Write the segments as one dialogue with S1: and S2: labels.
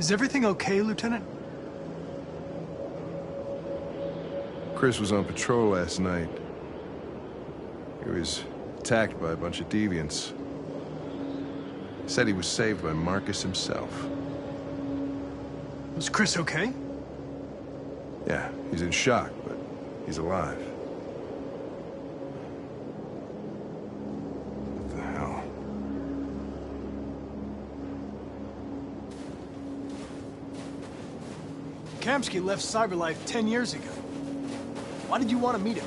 S1: Is everything okay, Lieutenant?
S2: Chris was on patrol last night. He was attacked by a bunch of deviants. He said he was saved by Marcus himself.
S1: Was Chris okay?
S2: Yeah, he's in shock, but he's alive. What the hell?
S1: Kamski left CyberLife 10 years ago. Why did you want to meet him?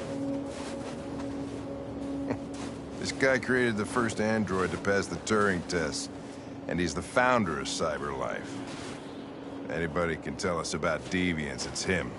S2: This guy created the first android to pass the Turing test, and he's the founder of CyberLife. Anybody can tell us about deviants, it's him.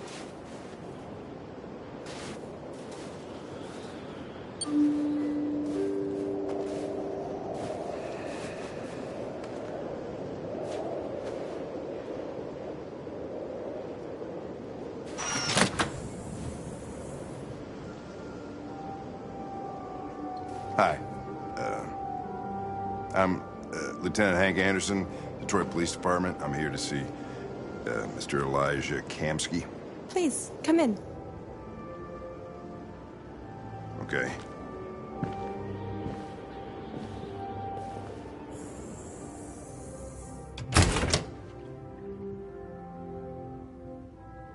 S2: Hi. I'm Lieutenant Hank Anderson, Detroit Police Department. I'm here to see Mr. Elijah Kamski.
S3: Please, come in.
S2: Okay.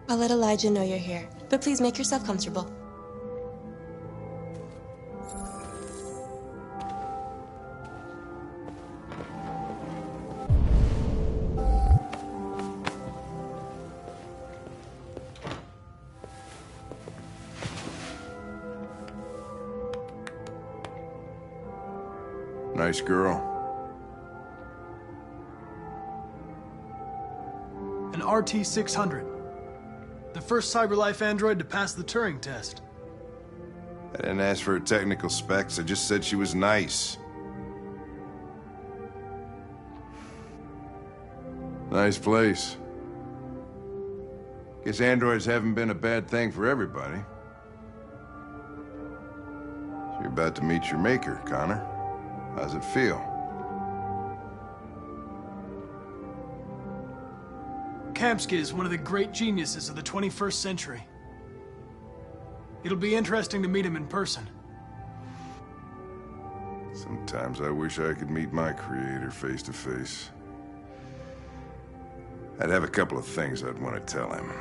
S3: I'll let Elijah know you're here, but please make yourself comfortable.
S2: Nice girl.
S1: An RT-600. The first CyberLife android to pass the Turing test.
S2: I didn't ask for her technical specs, I just said she was nice. Nice place. Guess androids haven't been a bad thing for everybody. So you're about to meet your maker, Connor. How's it feel?
S1: Kamski is one of the great geniuses of the 21st century. It'll be interesting to meet him in person.
S2: Sometimes I wish I could meet my creator face to face. I'd have a couple of things I'd want to tell him.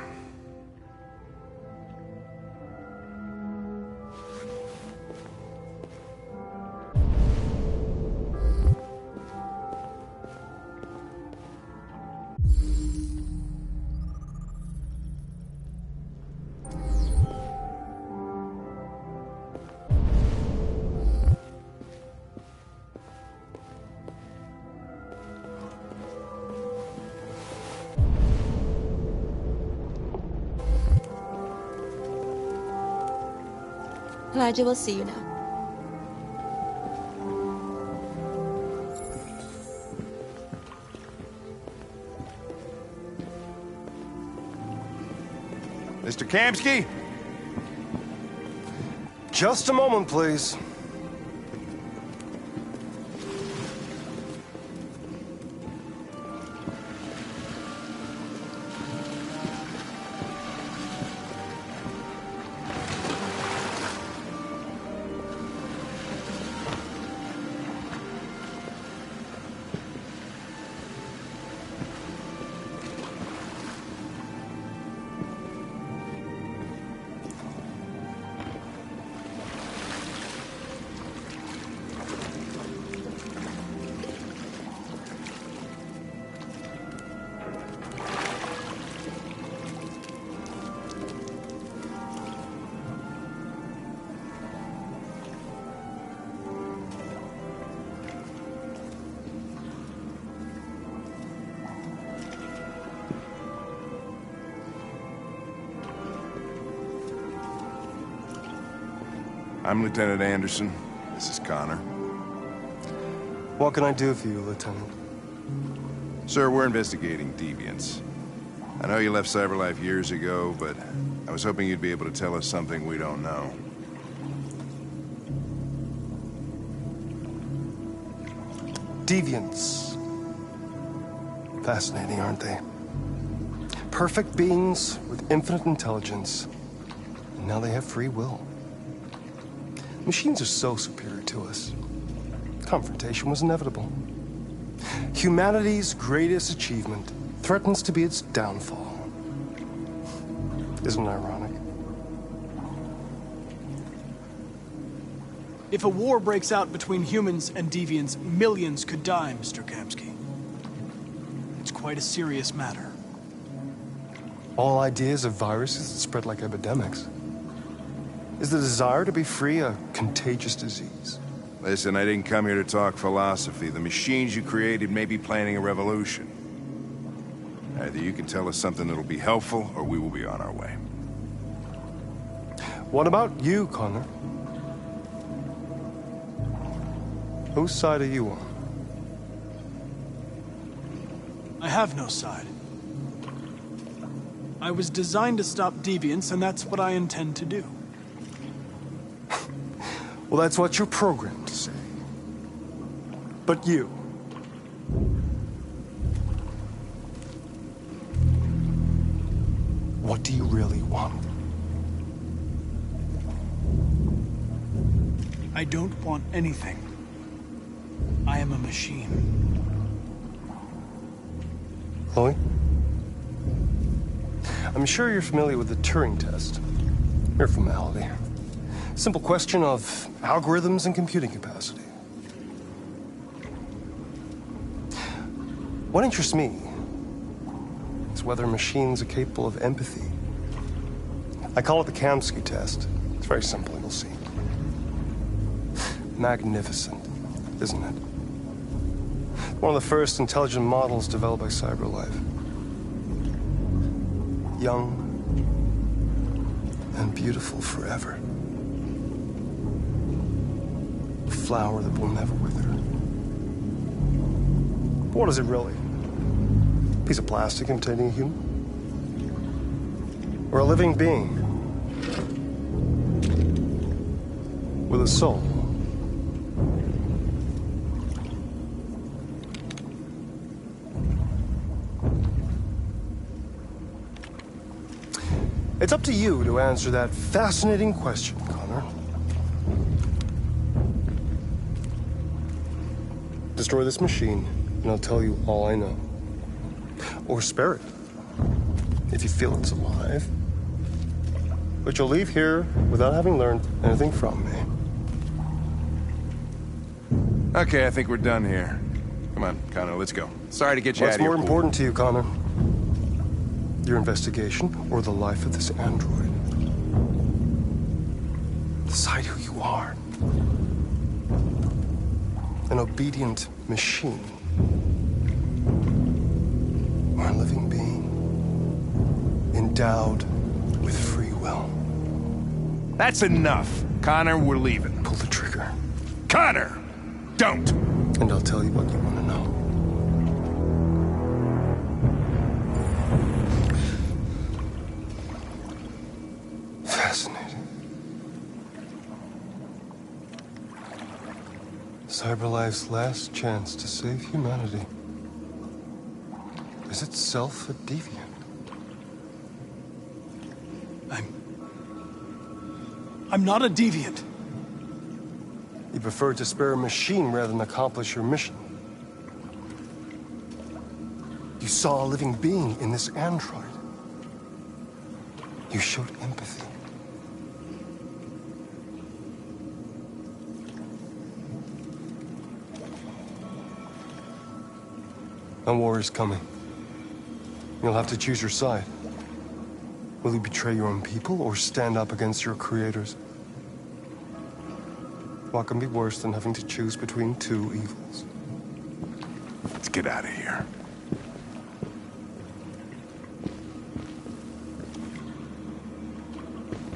S3: Elijah will see you now.
S2: Mr. Kamski?
S4: Just a moment, please.
S2: I'm Lieutenant Anderson. This is Connor.
S4: What can I do for you, Lieutenant?
S2: Sir, we're investigating deviants. I know you left CyberLife years ago, but I was hoping you'd be able to tell us something we don't know.
S4: Deviants. Fascinating, aren't they? perfect beings with infinite intelligence. And now they have free will. Machines are so superior to us. Confrontation was inevitable. Humanity's greatest achievement threatens to be its downfall. Isn't it ironic?
S1: If a war breaks out between humans and deviants, millions could die, Mr. Kamsky. It's quite a serious matter.
S4: All ideas of viruses that spread like epidemics. Is the desire to be free a contagious disease?
S2: Listen, I didn't come here to talk philosophy. The machines you created may be planning a revolution. Either you can tell us something that'll be helpful, or we will be on our way.
S4: What about you, Connor? Whose side are you on?
S1: I have no side. I was designed to stop deviants, and that's what I intend to do.
S4: Well, that's what you're programmed to say. But you... what do you really want?
S1: I don't want anything. I am a machine.
S4: Chloe? I'm sure you're familiar with the Turing test. Mere formality. Simple question of algorithms and computing capacity. What interests me is whether machines are capable of empathy. I call it the Kamsky test. It's very simple, you'll see. Magnificent, isn't it? One of the first intelligent models developed by CyberLife. Young and beautiful forever. A flower that will never wither. But what is it really? A piece of plastic imitating a human? Or a living being? With a soul? It's up to you to answer that fascinating question, Connor. Destroy this machine, and I'll tell you all I know. Or spare it, if you feel it's alive. But you'll leave here without having learned anything from me.
S2: Okay, I think we're done here. Come on, Connor, let's go. Sorry to get you out
S4: What's
S2: of your
S4: more
S2: pool.
S4: important to you, Connor? Your investigation or the life of this android? Decide who you are. An obedient machine. Or a living being. Endowed with free will.
S2: That's enough. Connor, we're leaving.
S4: Pull the trigger.
S2: Connor! Don't!
S4: And I'll tell you what you want to know. Fascinating. CyberLife's last chance to save humanity is itself a deviant.
S1: I'm not a deviant.
S4: You preferred to spare a machine rather than accomplish your mission. You saw a living being in this android. You showed empathy. A war is coming. You'll have to choose your side. Will you betray your own people or stand up against your creators? What can be worse than having to choose between two evils?
S2: Let's get out of here.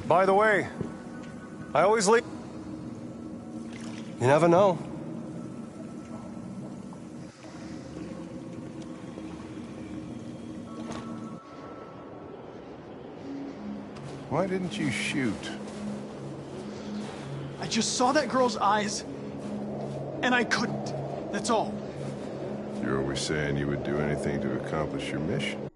S4: By the way, I always leave. You never know.
S2: Why didn't you shoot?
S1: I just saw that girl's eyes, and I couldn't. That's all.
S2: You're always saying you would do anything to accomplish your mission.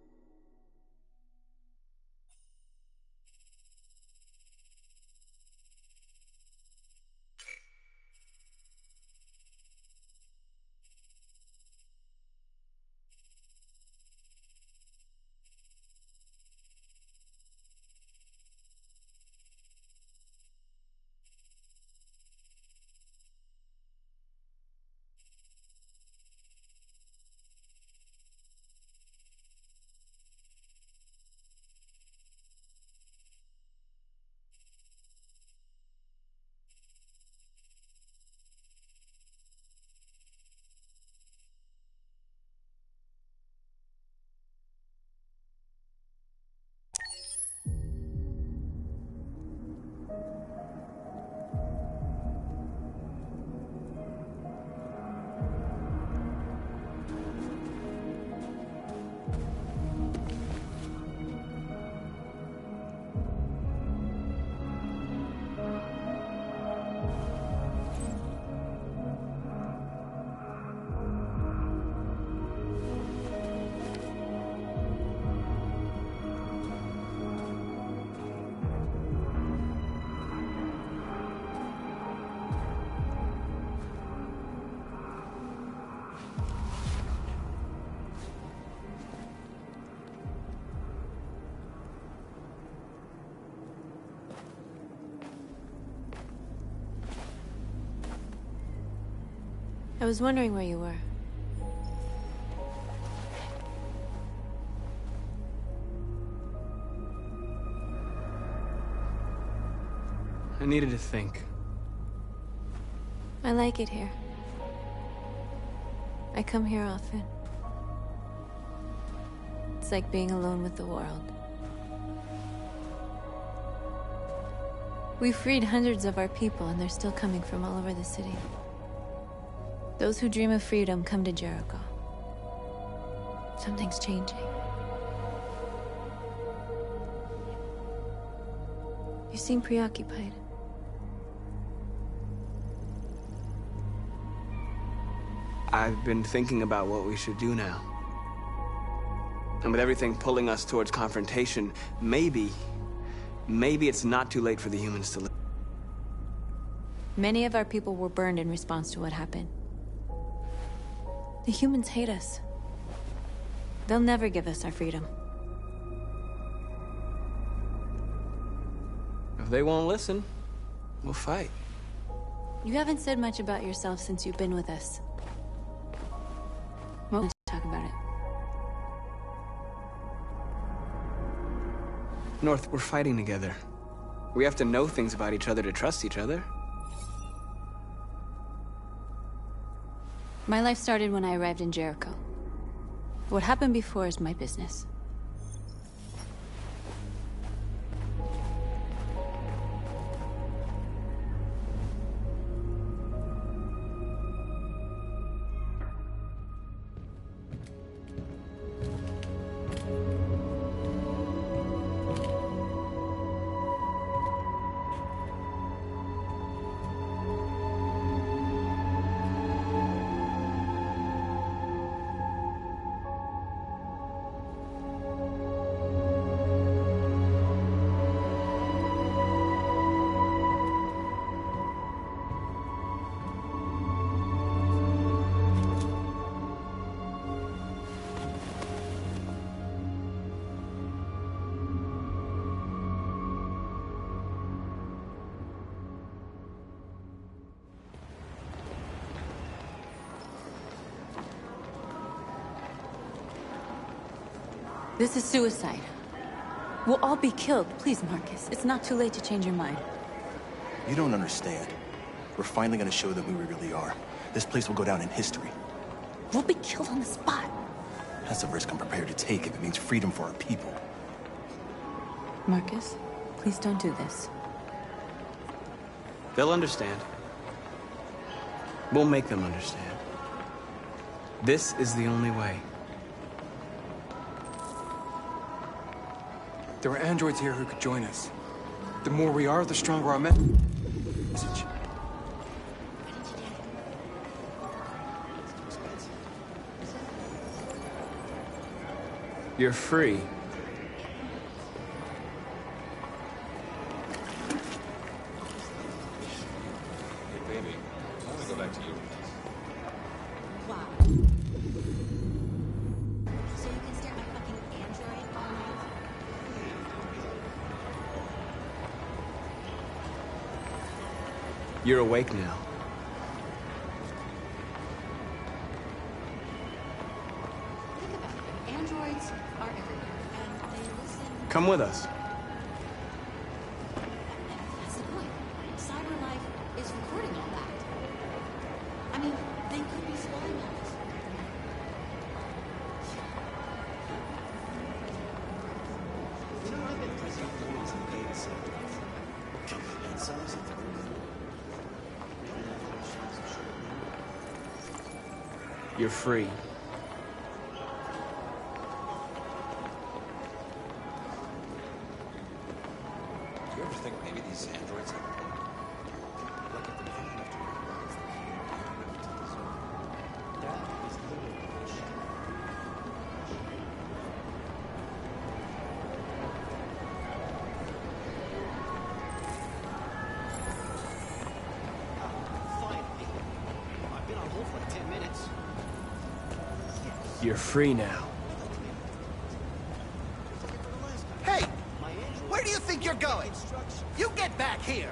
S3: I was wondering where you were.
S5: I needed to think.
S3: I like it here. I come here often. It's like being alone with the world. We freed hundreds of our people, and they're still coming from all over the city. Those who dream of freedom come to Jericho. Something's changing. You seem preoccupied.
S5: I've been thinking about what we should do now. And with everything pulling us towards confrontation, maybe it's not too late for the humans to live.
S3: Many of our people were burned in response to what happened. The humans hate us. They'll never give us our freedom.
S5: If they won't listen, we'll fight.
S3: You haven't said much about yourself since you've been with us. Well, let's talk about it.
S5: North, we're fighting together. We have to know things about each other to trust each other.
S3: My life started when I arrived in Jericho. What happened before is my business. This is suicide. We'll all be killed. Please, Marcus. It's not too late to change your mind.
S6: You don't understand. We're finally gonna show them who we really are. This place will go down in history.
S3: We'll be killed on the spot.
S6: That's a risk I'm prepared to take if it means freedom for our people.
S3: Marcus, please don't do this.
S5: They'll understand. We'll make them understand. This is the only way.
S7: There are androids here who could join us. The more we are, the stronger our message.
S5: You're free.
S8: Hey, baby. I want to go back to you.
S9: Wow. So you can stare at my fucking android all night?
S5: You're awake now.
S9: Think about it. Androids are everywhere, and they listen.
S5: Come with us.
S9: That's the point. CyberLife is recording all that. I mean, they could be spying on us.
S10: You know, I've been pressing forwards and data centers. And some of the
S5: You're free.
S8: Do you ever think maybe these androids have a point? Like if they're human enough to recognize that they don't have to deserve. That is literally the issue.
S10: finally. I've been on hold for like 10 minutes.
S5: You're free now.
S10: Hey! Where do you think you're going? You get back here!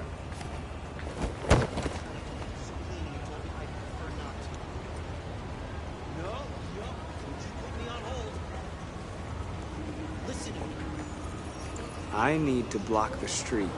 S5: I need to block the street.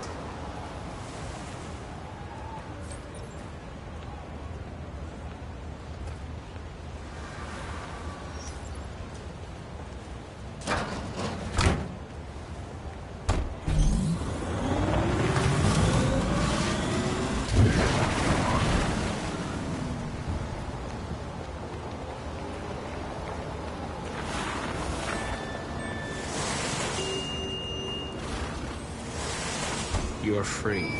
S5: You're free.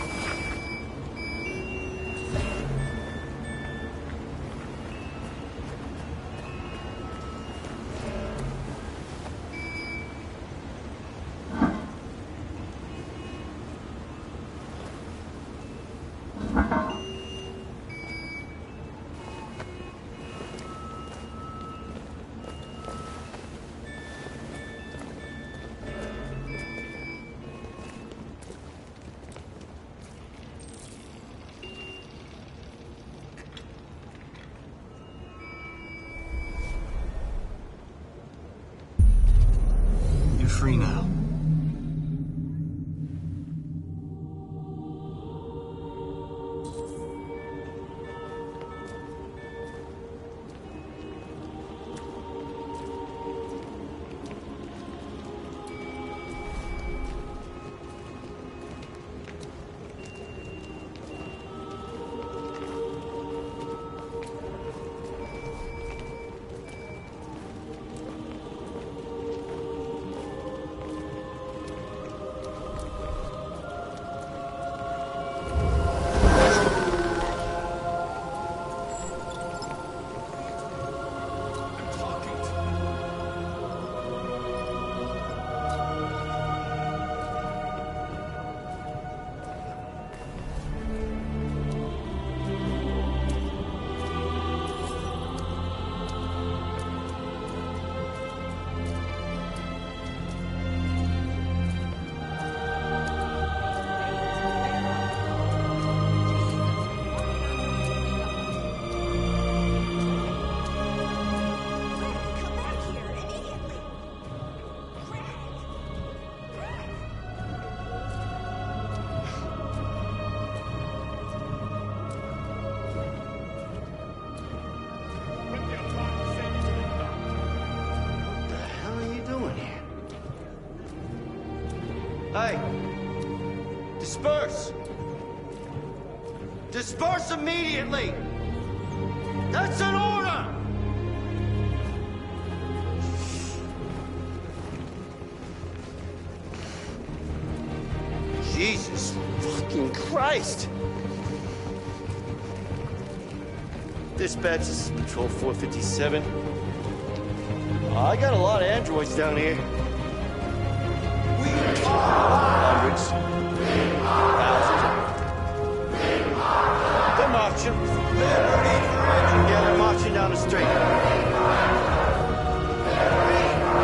S5: Free now.
S10: Hey! Disperse! Disperse immediately! That's an order! Jesus fucking Christ! Dispatch, this is Patrol 457. I got a lot of androids down here. Hundreds. Thousands. They're marching. Yeah, they're marching down the street.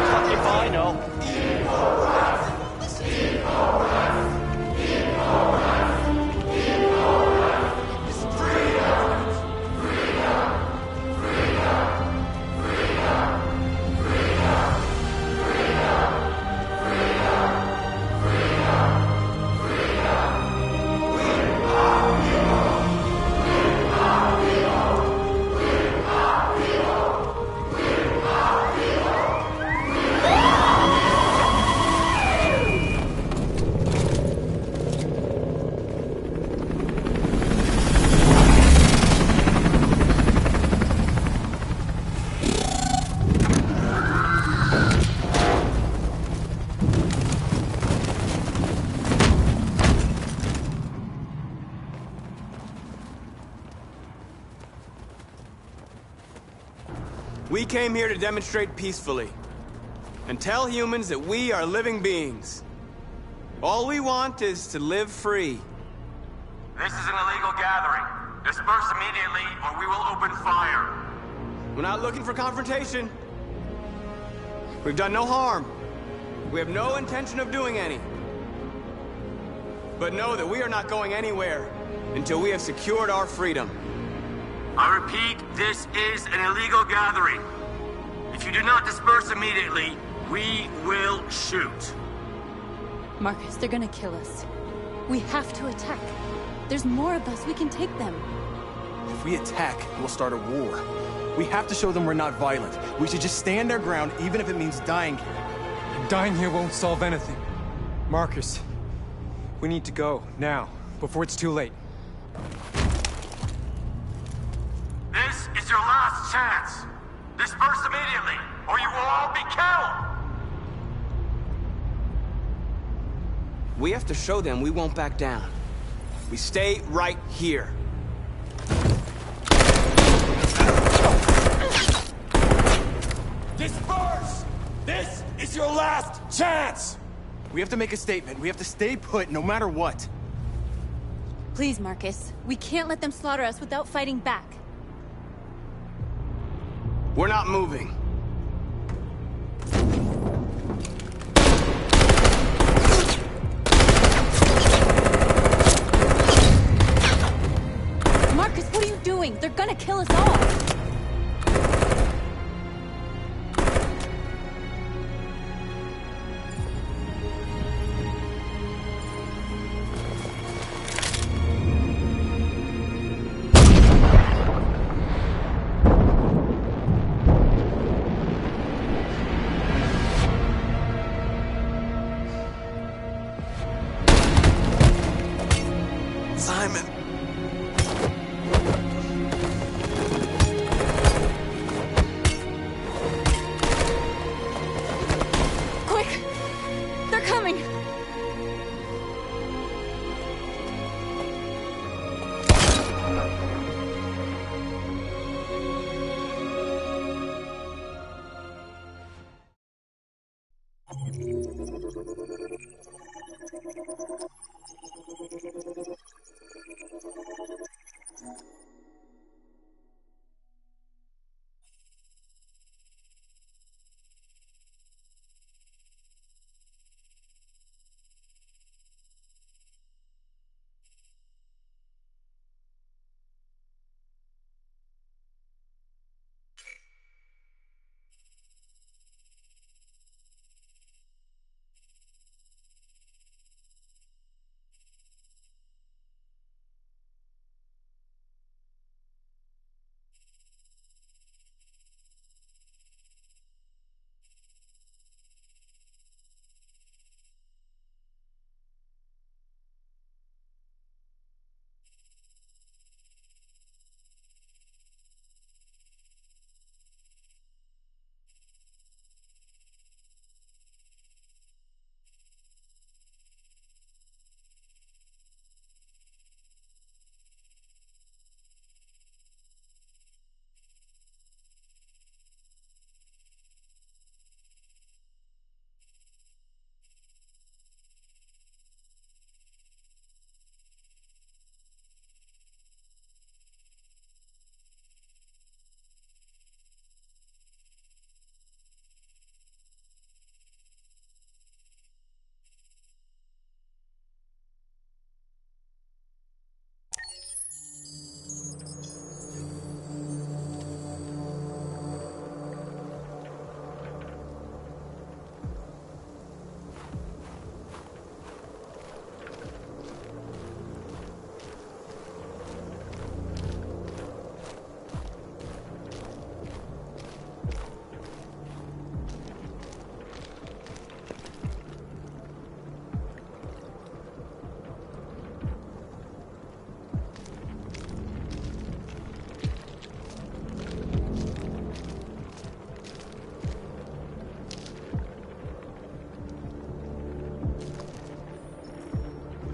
S10: Fuck if I know.
S5: We came here to demonstrate peacefully and tell humans that we are living beings. All we want is to live free.
S11: This is an illegal gathering. Disperse immediately or we will open fire.
S5: We're not looking for confrontation. We've done no harm. We have no intention of doing any. But know that we are not going anywhere until we have secured our freedom.
S11: I repeat, this is an illegal gathering. If you do not disperse immediately, we will shoot.
S3: Marcus, they're gonna kill us. We have to attack. There's more of us. We can take them.
S7: If we attack, we'll start a war. We have to show them we're not violent. We should just stand our ground, even if it means dying here.
S12: And dying here won't solve anything. Marcus, we need to go, now, before it's too late.
S11: This is your last chance. Disperse immediately, or you will all be killed!
S5: We have to show them we won't back down. We stay right here.
S7: Disperse! This is your last chance! We have to make a statement. We have to stay put no matter what.
S3: Please, Marcus. We can't let them slaughter us without fighting back.
S5: We're not moving.
S3: Marcus, what are you doing? They're gonna kill us all!
S7: Simon!
S3: Quick! They're coming!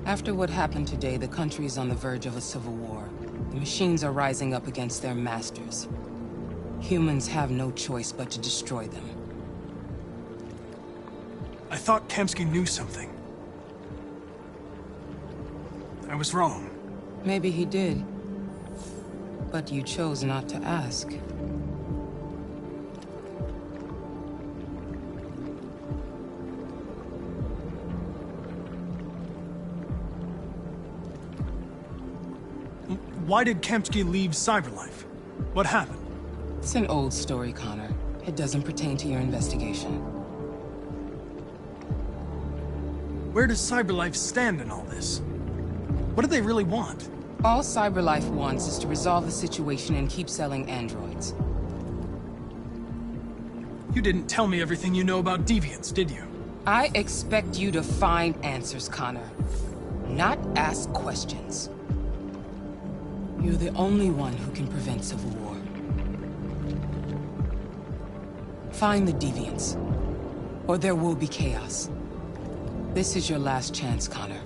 S13: After what happened today, the country is on the verge of a civil war. The machines are rising up against their masters. Humans have no choice but to destroy them.
S1: I thought Kempsky knew something. I was wrong.
S13: Maybe he did. But you chose not to ask.
S1: Why did Kempsky leave Cyberlife? What happened?
S13: It's an old story, Connor. It doesn't pertain to your investigation.
S1: Where does CyberLife stand in all this? What do they really want?
S13: All CyberLife wants is to resolve the situation and keep selling androids.
S1: You didn't tell me everything you know about deviants, did you?
S13: I expect you to find answers, Connor. Not ask questions. You're the only one who can prevent civil war. Find the deviants, or there will be chaos. This is your last chance, Connor.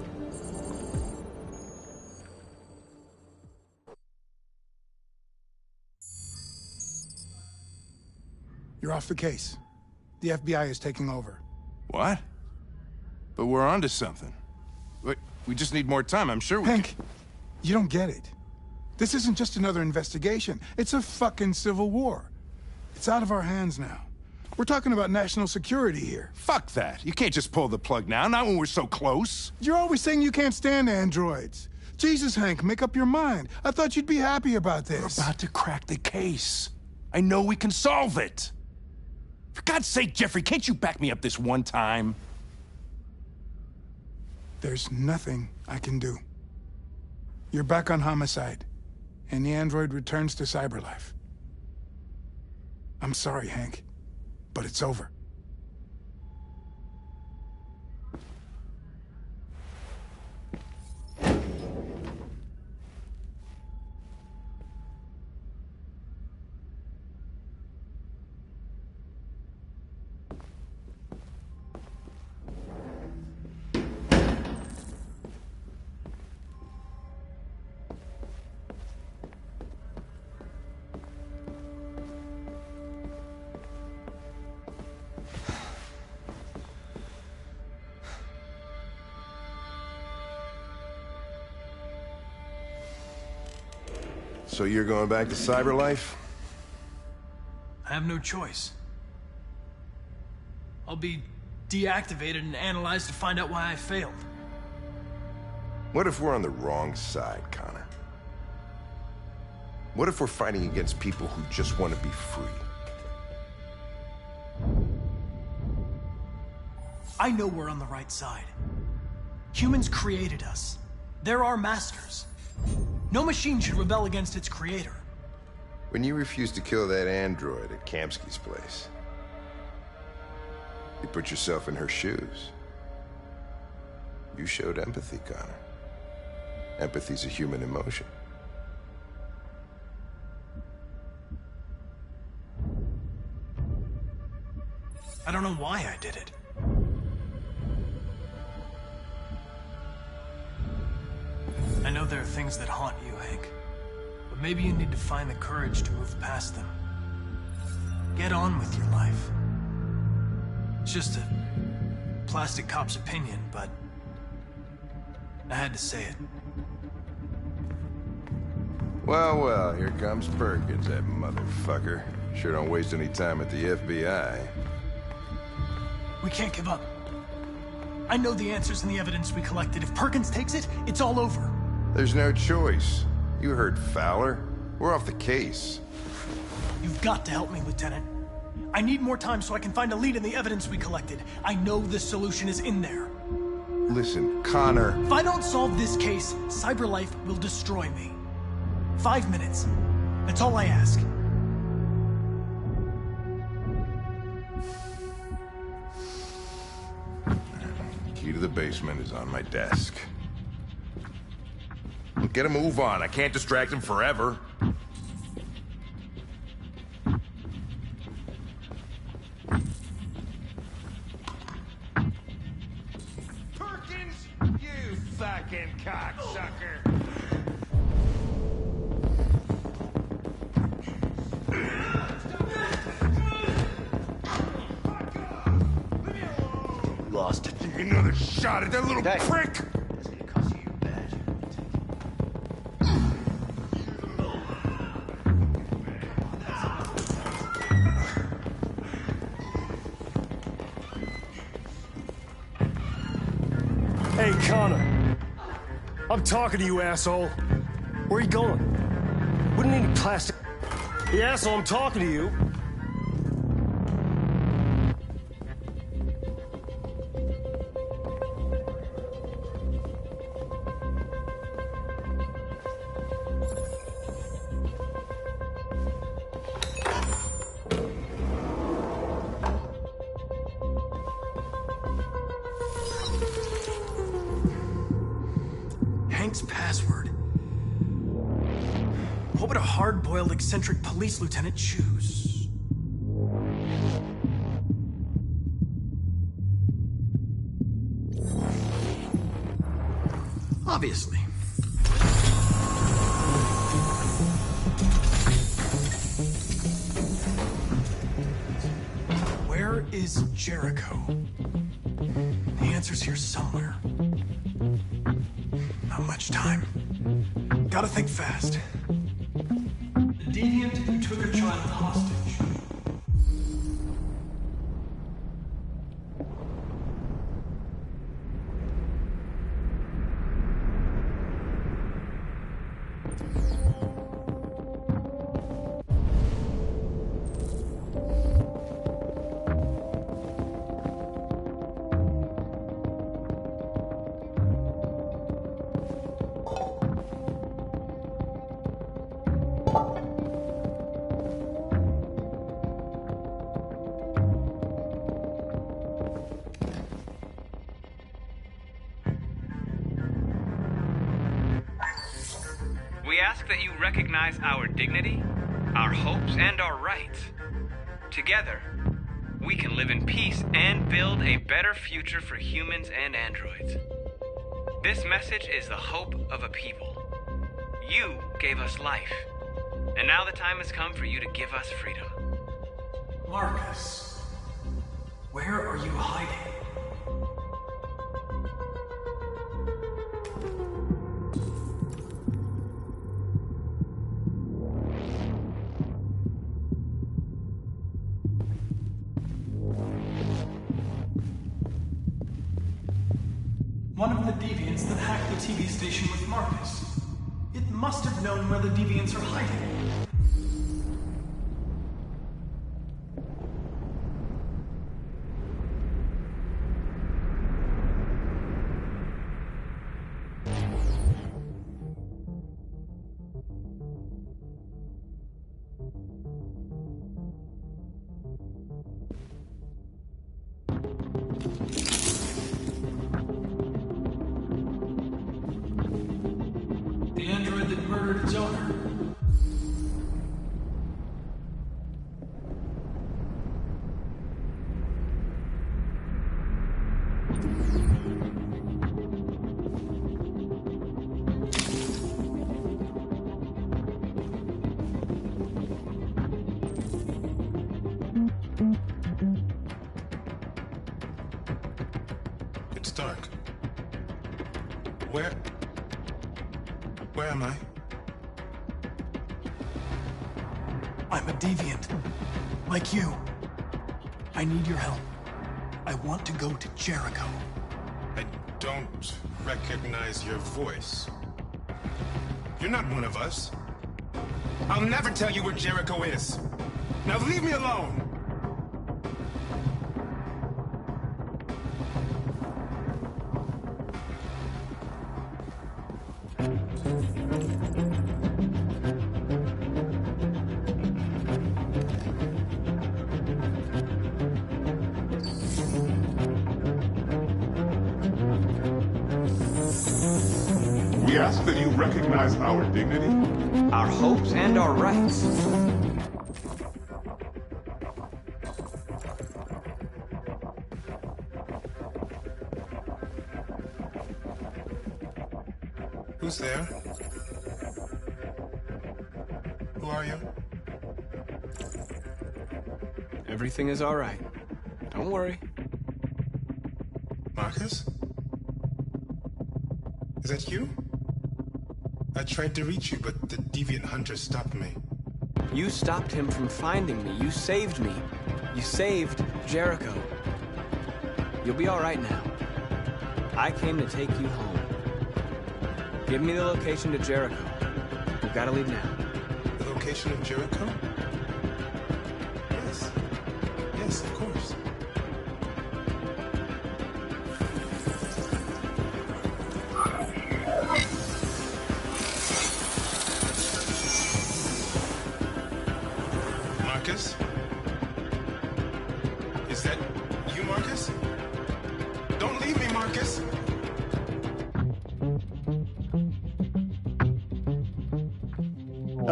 S14: You're off the case. The FBI is taking over.
S15: What? But we're onto something. We just need more time, I'm sure we
S14: Hank, you don't get it. This isn't just another investigation. It's a fucking civil war. It's out of our hands now. We're talking about national security here.
S15: Fuck that. You can't just pull the plug now, not when we're so close.
S14: You're always saying you can't stand androids. Jesus, Hank, make up your mind. I thought you'd be happy about this.
S15: We're about to crack the case. I know we can solve it. For God's sake, Jeffrey, can't you back me up this one time?
S14: There's nothing I can do. You're back on homicide, and the android returns to CyberLife. I'm sorry, Hank, but it's over.
S2: So you're going back to CyberLife?
S1: I have no choice. I'll be deactivated and analyzed to find out why I failed.
S2: What if we're on the wrong side, Connor? What if we're fighting against people who just want to be free?
S1: I know we're on the right side. Humans created us. They're our masters. No machine should rebel against its creator.
S2: When you refused to kill that android at Kamsky's place, you put yourself in her shoes. You showed empathy, Connor. Empathy's a human emotion.
S1: I don't know why I did it. I know there are things that haunt you, Hank. But maybe you need to find the courage to move past them. Get on with your life. It's just a plastic cop's opinion, but I had to say it.
S2: Well, well, here comes Perkins, that motherfucker. Sure don't waste any time at the FBI.
S1: We can't give up. I know the answers and the evidence we collected. If Perkins takes it, it's all over.
S2: There's no choice. You heard Fowler. We're off the case.
S1: You've got to help me, Lieutenant. I need more time so I can find a lead in the evidence we collected. I know the solution is in there.
S2: Listen, Connor.
S1: If I don't solve this case, CyberLife will destroy me. 5 minutes. That's all I ask.
S2: Key to the basement is on my desk. Get a move on. I can't distract him forever.
S11: Perkins, you fucking cocksucker!
S10: Lost it.
S2: Another shot at that little prick!
S16: Hey, Connor. I'm talking to you, asshole. Where are you going? Wouldn't need plastic. Hey, asshole, I'm talking to you.
S1: hard-boiled eccentric police lieutenant choose? Obviously. Where is Jericho? The answer's here somewhere. Not much time. Gotta think fast. The deviant who took a child hostage.
S17: We ask that you recognize our dignity, our hopes, and our rights. Together, we can live in peace and build a better future for humans and androids. This message is the hope of a people. You gave us life, and now the time has come for you to give us freedom.
S1: Marcus, where are you hiding? One of the deviants that hacked the TV station with Marcus. It must have known where the deviants are hiding. The android that murdered its owner.
S18: It's dark. Where am I?
S1: I'm a deviant. Like you. I need your help. I want to go to Jericho.
S18: I don't recognize your voice. You're not one of us. I'll never tell you where Jericho is. Now leave me alone! We ask that you recognize our dignity,
S17: our hopes, and our rights.
S18: Who's there? Who are you?
S5: Everything is all right. Don't worry.
S18: Marcus? Is that you? I tried to reach you, but the deviant hunter stopped me.
S5: You stopped him from finding me. You saved me. You saved Jericho. You'll be all right now. I came to take you home. Give me the location to Jericho. We've got to leave now.
S18: The location of Jericho? Yes. Yes, of course. Marcus? Is that you, Marcus? Don't leave me, Marcus!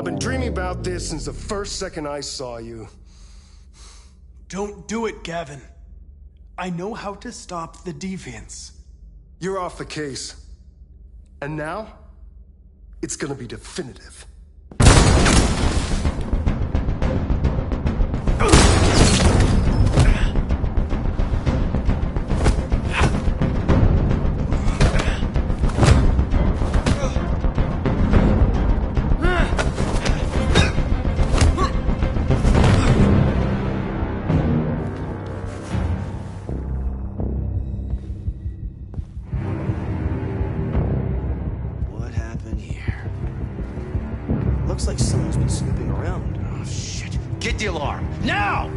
S16: been dreaming about this since the first second I saw you.
S1: Don't do it, Gavin. I know how to stop the deviants.
S16: You're off the case. And now, it's gonna be definitive.
S10: Looks like someone's been snooping around. Oh, shit. Get the alarm. Now!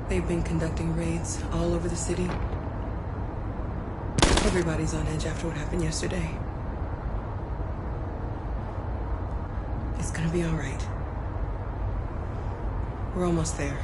S13: They've been conducting raids all over the city. Everybody's on edge after what happened yesterday. It's gonna be all right. We're almost there.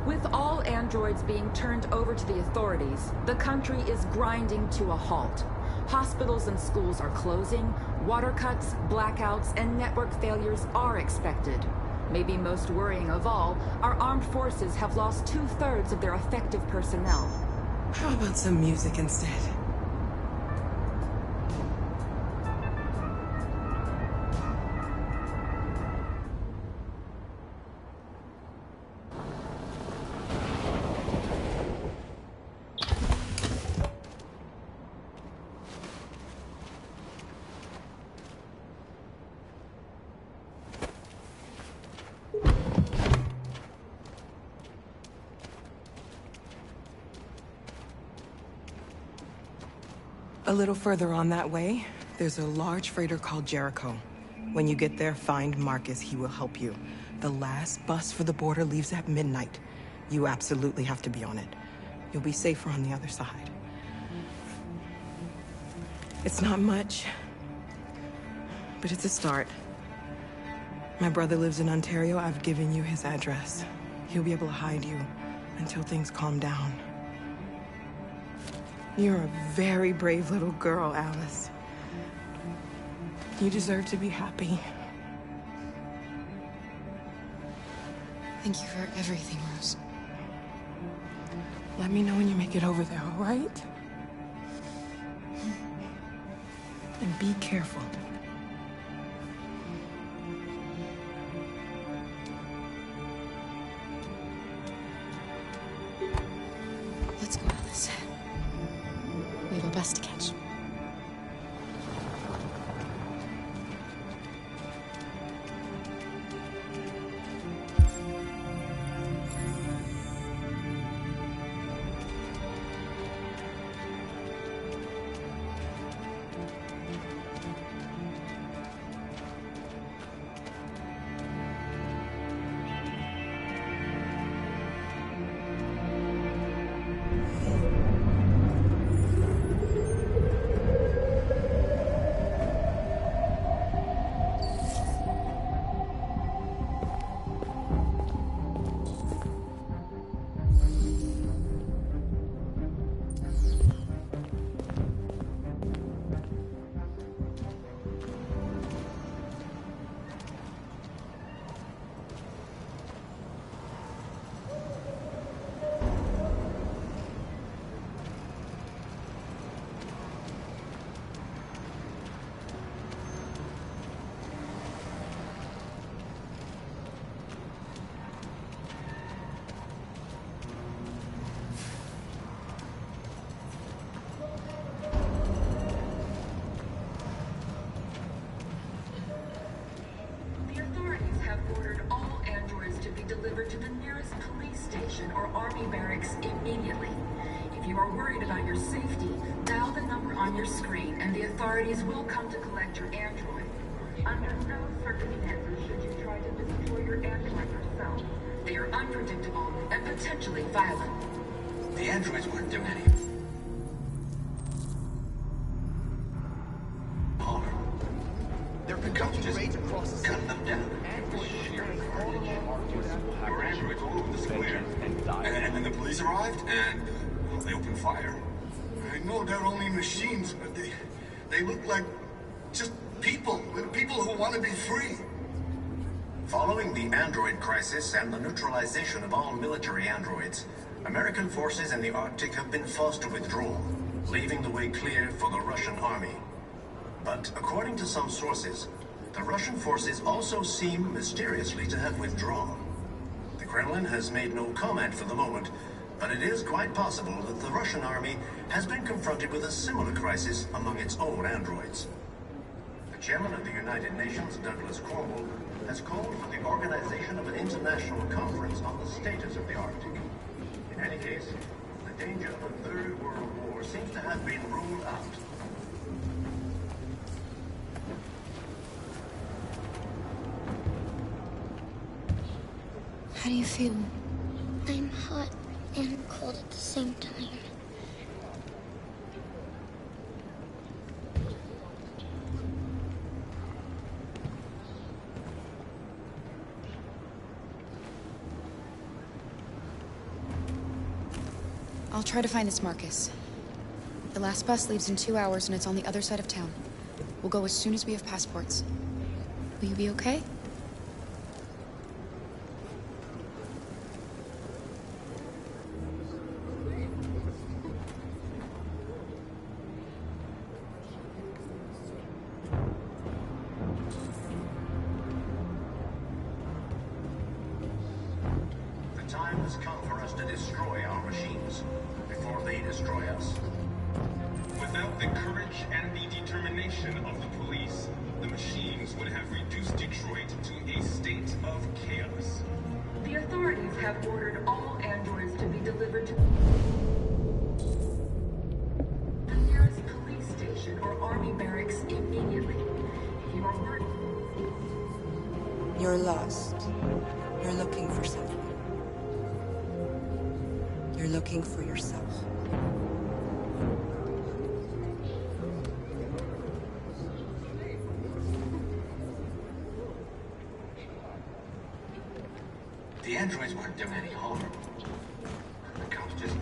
S19: With all androids being turned over to the authorities, the country is grinding to a halt. Hospitals and schools are closing, water cuts, blackouts, and network failures are expected. Maybe most worrying of all, our armed forces have lost 2/3 of their effective personnel.
S13: How about some music instead? A little further on that way, there's a large freighter called Jericho. When you get there, find Marcus. He will help you. The last bus for the border leaves at midnight.
S20: You absolutely have to be on it. You'll be safer on the other side. It's not much, but it's a start. My brother lives in Ontario. I've given you his address. He'll be able to hide you until things calm down. You're a very brave little girl, Alice. You deserve to be happy.
S21: Thank you for everything, Rose.
S20: Let me know when you make it over there, all right? And be careful.
S21: Let's go, Alice. We have a bus to catch.
S19: To the nearest police station or army barracks immediately. If you are worried about your safety, dial the number on your screen and the authorities will come to collect your android. Under no circumstances should you try to destroy your android yourself. They are unpredictable and potentially violent.
S11: The androids weren't doing anything. They're conducting raids across the city. Cut them down. There were androids all over the square. And then the police arrived, and they opened fire.
S22: I know they're only machines, but they look like just people. People who want to be free.
S11: Following the android crisis and the neutralization of all military androids, American forces in the Arctic have been forced to withdraw, leaving the way clear for the Russian army. But according to some sources, the Russian forces also seem mysteriously to have withdrawn. The Kremlin has made no comment for the moment, but it is quite possible that the Russian army has been confronted with a similar crisis among its own androids. The chairman of the United Nations, Douglas Cornwall, has called for the organization of an international conference on the status of the Arctic. In any case, the danger of a third world war seems to have been ruled out.
S21: How do you feel?
S23: I'm hot and cold at the same time.
S21: I'll try to find this Marcus. The last bus leaves in 2 hours and it's on the other side of town. We'll go as soon as we have passports. Will you be okay?
S11: The time has come for us to destroy our machines before they destroy us.
S18: Without the courage and the determination of the police, the machines would have reduced Detroit to a state of chaos.
S19: The authorities have ordered all androids to be delivered to the nearest police station or army barracks immediately. If you are worried...
S20: You're lost. You're looking for something.
S4: You're looking for yourself.
S11: The androids weren't doing any harm. The cops just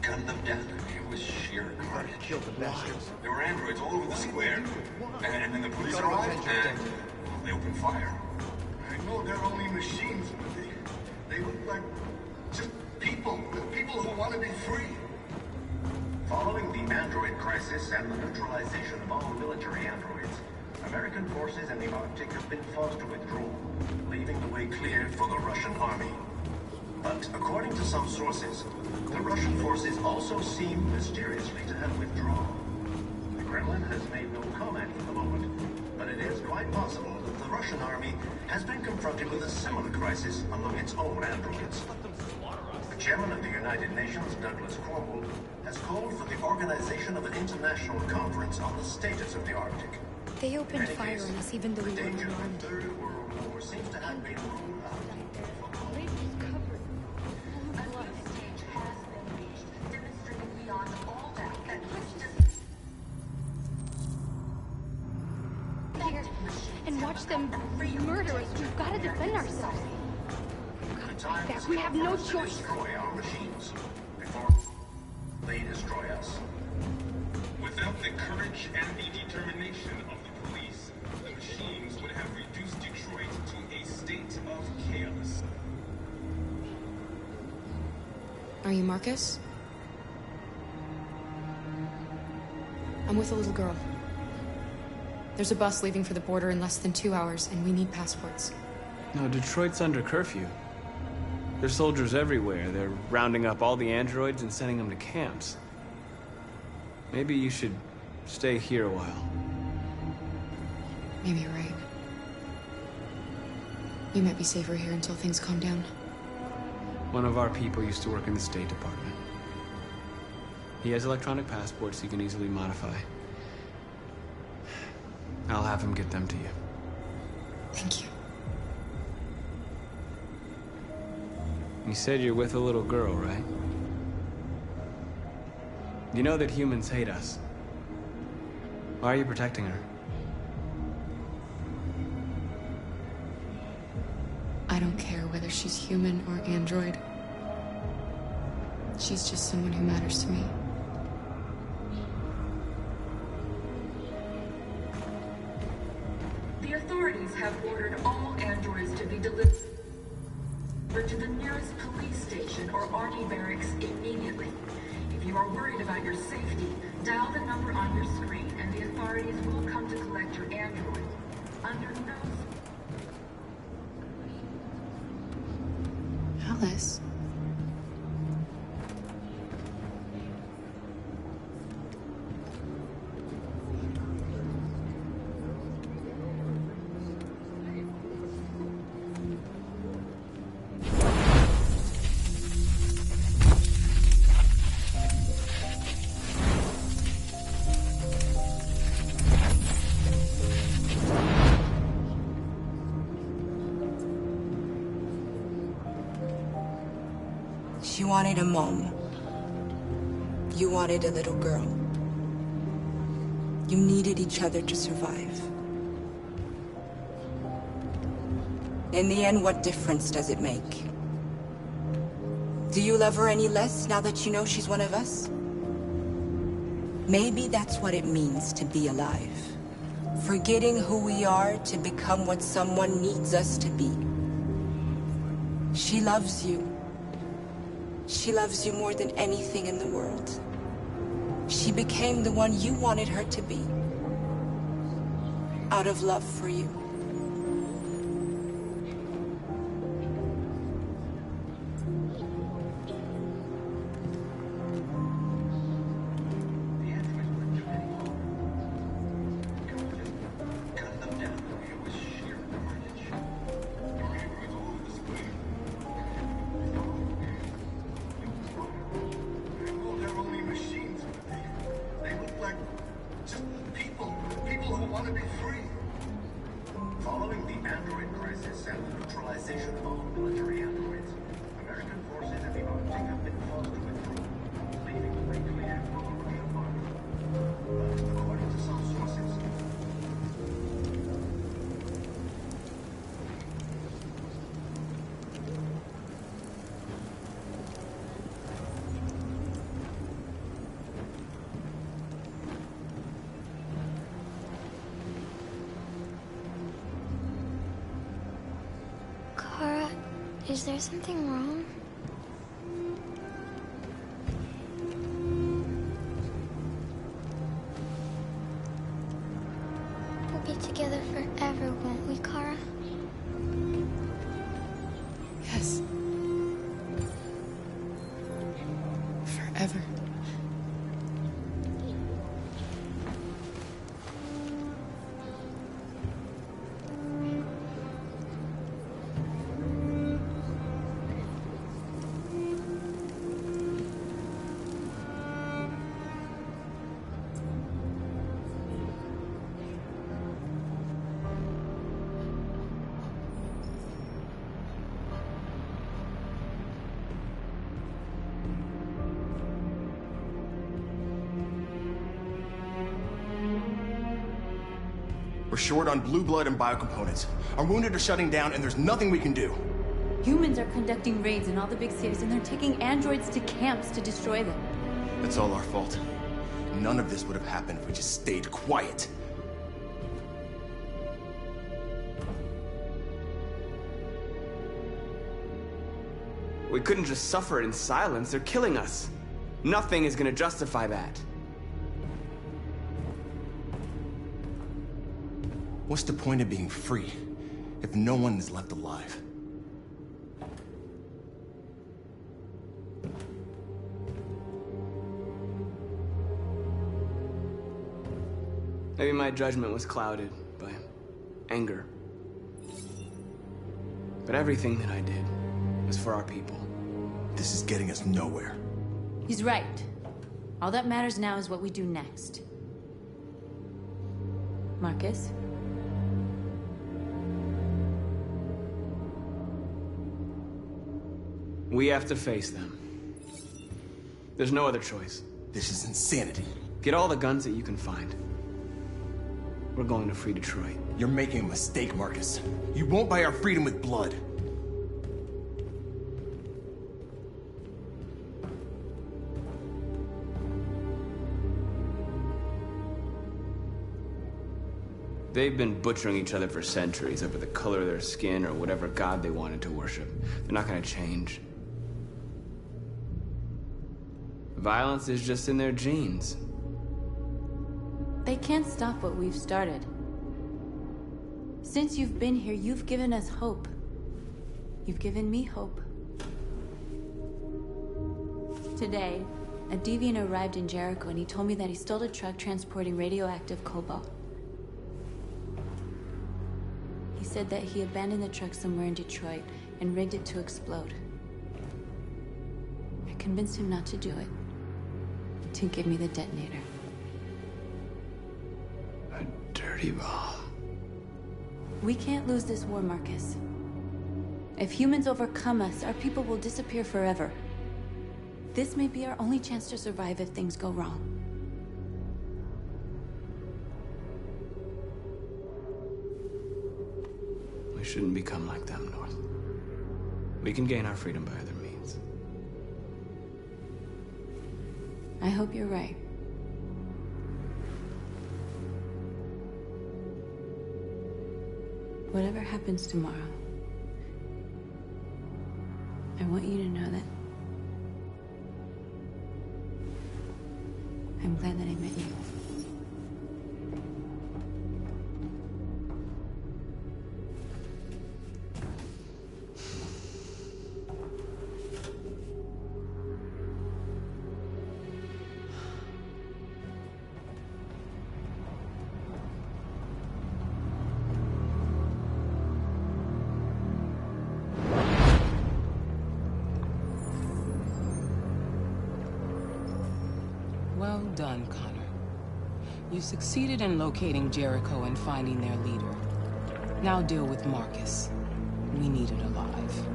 S11: gunned them down. It was sheer carnage. Killed the bastards. There were androids all over the square. And then the police arrived and they opened fire.
S22: I know they're only machines, but they look like just people. People who want to be free.
S11: Following the android crisis and the neutralization of all military androids, American forces in the Arctic have been forced to withdraw, leaving the way clear for the Russian army. But according to some sources, the Russian forces also seem mysteriously to have withdrawn. The Kremlin has made no comment for the moment, but it is quite possible that the Russian army has been confronted with a similar crisis among its own androids. The chairman of the United Nations, Douglas Cromwell, has called for the organization of an international conference on the status of the Arctic.
S21: They opened fire on us even though we were unarmed.
S11: The Third World War seems to have been ruled out.
S6: And watch them murder us. We've got to defend ourselves. That we have no choice.
S11: Destroy our machines before they destroy us.
S18: Without the courage and the determination of the police, the machines would have reduced Detroit to a state of chaos.
S21: Are you Marcus? I'm with a little girl. There's a bus leaving for the border in less than 2 hours, and we need passports.
S5: No, Detroit's under curfew. There's soldiers everywhere. They're rounding up all the androids and sending them to camps. Maybe you should stay here a while.
S21: Maybe you're right. You might be safer here until things calm down.
S5: One of our people used to work in the State Department. He has electronic passports he can easily modify. I'll have him get them to you.
S21: Thank you.
S5: You said you're with a little girl, right? You know that humans hate us. Why are you protecting her?
S21: I don't care whether she's human or android. She's just someone who matters to me.
S19: The authorities have ordered all androids to be delivered to the nearest police station or army barracks immediately. If you are worried about your safety, dial the number on your screen and the authorities will come to collect your android. Under no...
S21: Alice?
S4: She wanted a mom. You wanted a little girl. You needed each other to survive. In the end, what difference does it make? Do you love her any less now that you know she's one of us? Maybe that's what it means to be alive. Forgetting who we are to become what someone needs us to be. She loves you. She loves you more than anything in the world. She became the one you wanted her to be. Out of love for you.
S11: Following the android crisis and the neutralization of all military androids, American forces in the Arctic have been forced to withdraw.
S23: Is there something wrong? We'll be together forever, won't we, Kara?
S20: Yes. Forever.
S7: We're short on blue blood and biocomponents. Our wounded are shutting down, and there's nothing we can do.
S3: Humans are conducting raids in all the big cities, and they're taking androids to camps to destroy them.
S7: It's all our fault. None of this would have happened if we just stayed quiet.
S5: We couldn't just suffer in silence. They're killing us. Nothing is gonna justify that.
S7: What's the point of being free if no one is left alive?
S5: Maybe my judgment was clouded by anger. But everything that I did was for our people.
S7: This is getting us nowhere.
S3: He's right. All that matters now is what we do next. Marcus?
S5: We have to face them. There's no other choice.
S7: This is insanity.
S5: Get all the guns that you can find. We're going to free Detroit.
S7: You're making a mistake, Marcus. You won't buy our freedom with blood.
S5: They've been butchering each other for centuries over the color of their skin or whatever god they wanted to worship. They're not gonna change. Violence is just in their genes.
S3: They can't stop what we've started. Since you've been here, you've given us hope. You've given me hope. Today, a deviant arrived in Jericho and he told me that he stole a truck transporting radioactive cobalt. He said that he abandoned the truck somewhere in Detroit and rigged it to explode. I convinced him not to do it, to give me the detonator.
S5: A dirty bomb.
S3: We can't lose this war, Marcus. If humans overcome us, our people will disappear forever. This may be our only chance to survive if things go wrong.
S5: We shouldn't become like them, North. We can gain our freedom by other means.
S3: I hope you're right. Whatever happens tomorrow, I want you to know that I'm glad that I met you.
S13: Well done, Connor. You succeeded in locating Jericho and finding their leader. Now deal with Marcus. We need it alive.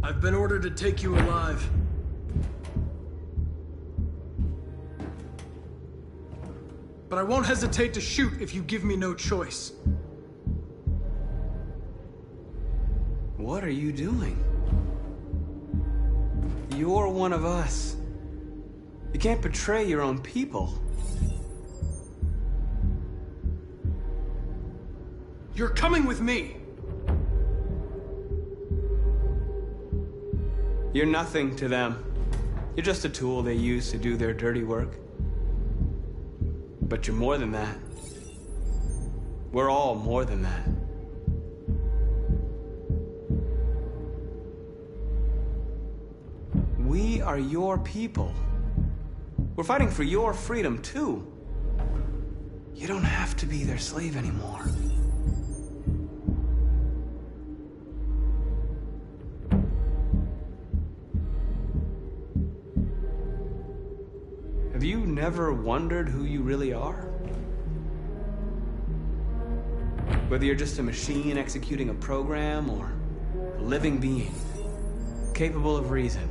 S1: I've been ordered to take you alive. But I won't hesitate to shoot if you give me no choice.
S5: What are you doing? you're one of us. You can't betray your own people.
S1: You're coming with me!
S5: You're nothing to them. You're just a tool they use to do their dirty work. But you're more than that. We're all more than that. We are your people. We're fighting for your freedom, too. You don't have to be their slave anymore. Have you never wondered who you really are? Whether you're just a machine executing a program or a living being, capable of reason.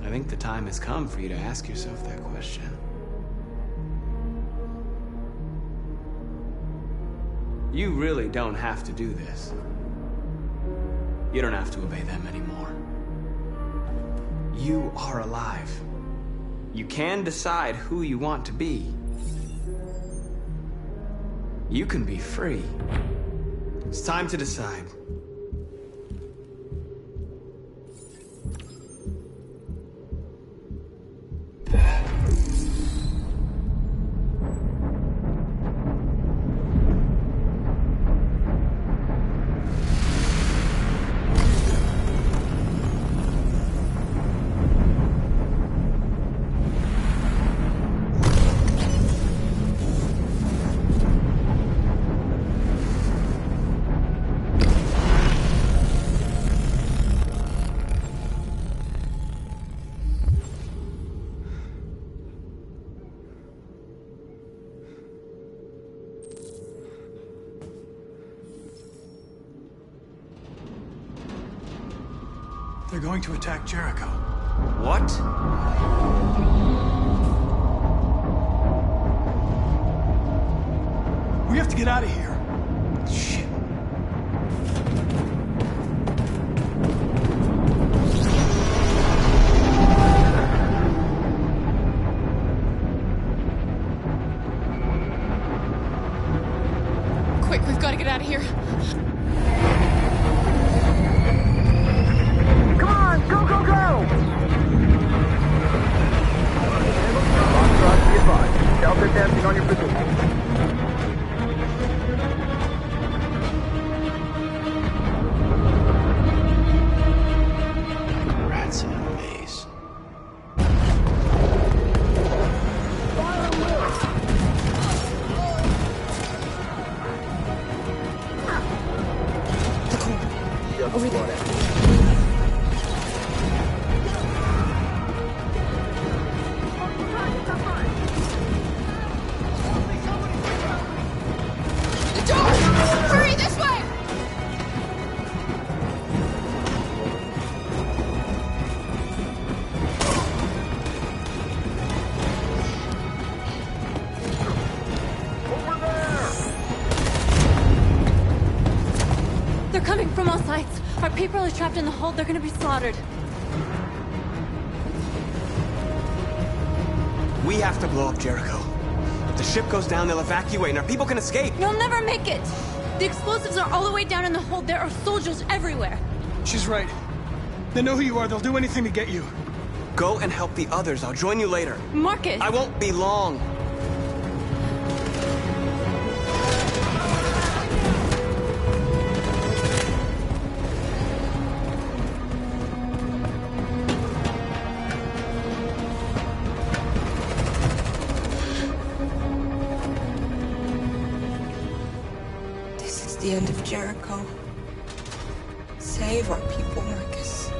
S5: I think the time has come for you to ask yourself that question. You really don't have to do this. You don't have to obey them anymore. You are alive. You can decide who you want to be. You can be free. It's time to decide.
S1: They're going to attack Jericho.
S5: What?
S1: We have to get out of here. Shit.
S21: Quick, we've got to get out of here.
S8: Go, go, go! Delta dancing on your position.
S5: Rats in a maze.
S21: Over there.
S3: From all sides. Our people are trapped in the hold. They're gonna be slaughtered.
S5: We have to blow up Jericho. If the ship goes down, they'll evacuate and our people can escape.
S3: You'll never make it! The explosives are all the way down in the hold. There are soldiers everywhere.
S1: She's right. They know who you are. They'll do anything to get you.
S5: Go and help the others. I'll join you later.
S3: Marcus!
S5: I won't be long.
S4: The end of Jericho. Save our people, Marcus.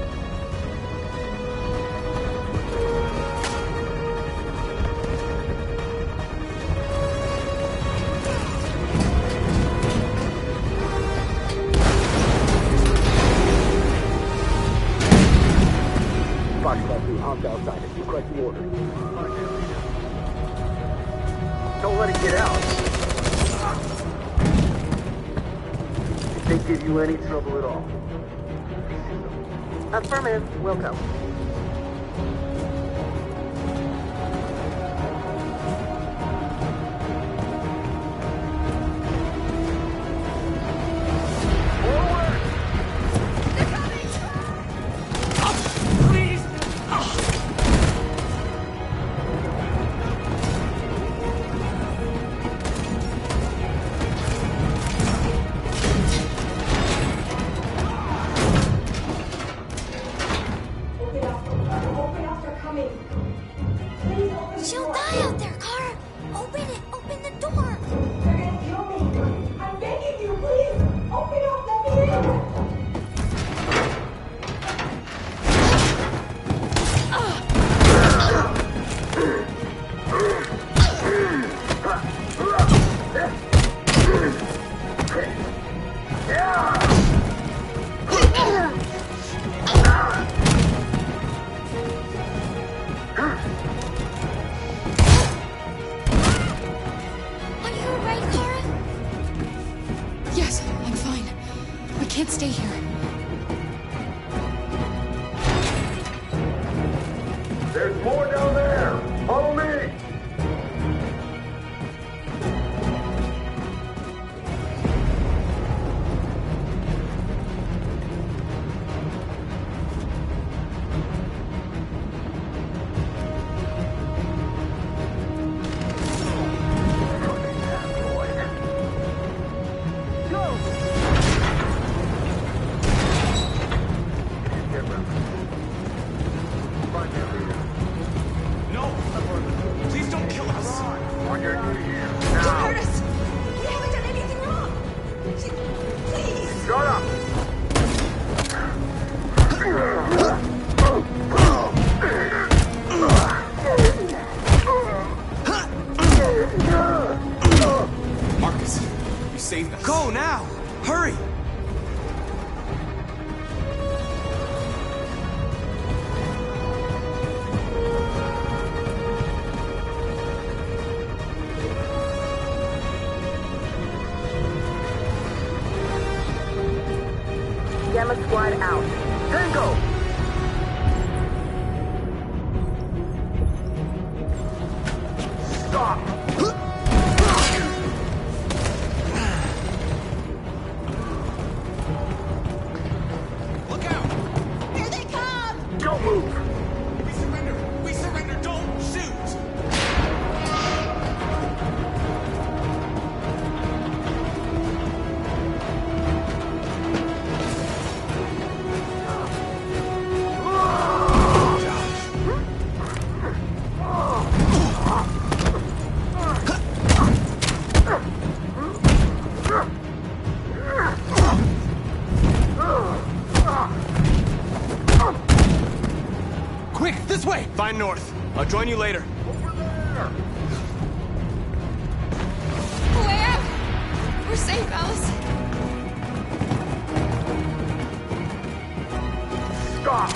S8: Body got through hopped outside and you correct the order. Don't let it get out. They give you any trouble at all. Affirmative, will go.
S23: She'll die out there, Kara! Open it! Open the door! They're gonna kill me! I'm begging you, please! Open up! Let me in!
S21: Yes, I'm fine. We can't stay here.
S8: There's more down there! Follow me!
S7: No! Please don't kill us!
S8: On your knees,
S23: Don't
S8: now!
S23: hurt us! We haven't done anything wrong! Please!
S8: Shut up!
S7: Marcus, you saved us.
S5: Go now! Hurry!
S8: Gamma Squad out. Tango! Stop!
S7: Look out!
S23: Here they come!
S8: Don't move!
S7: We surrender! We surrender! Don't shoot!
S5: Quick, this way! Find North. I'll join you later.
S21: Way out! We're safe, Alice.
S8: Stop!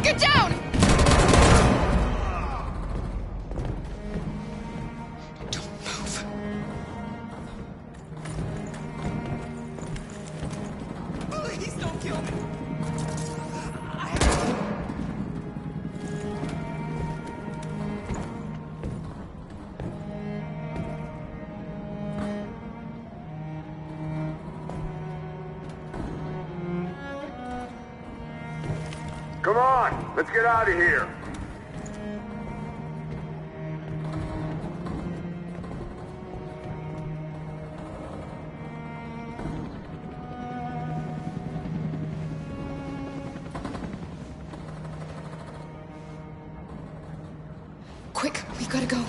S21: Get down! Don't move.
S7: Please don't kill me!
S8: Come on! Let's get out of here!
S21: Quick, we gotta go.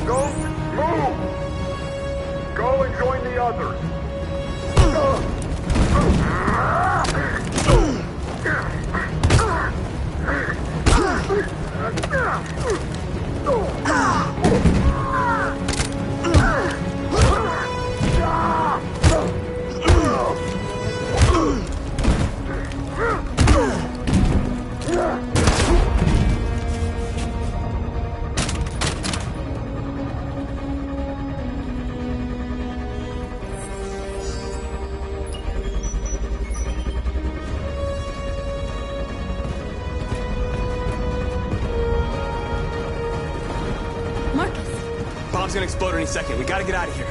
S8: Don't move! Go and join the others!
S5: bomb's gonna explode any second. We gotta get out of here.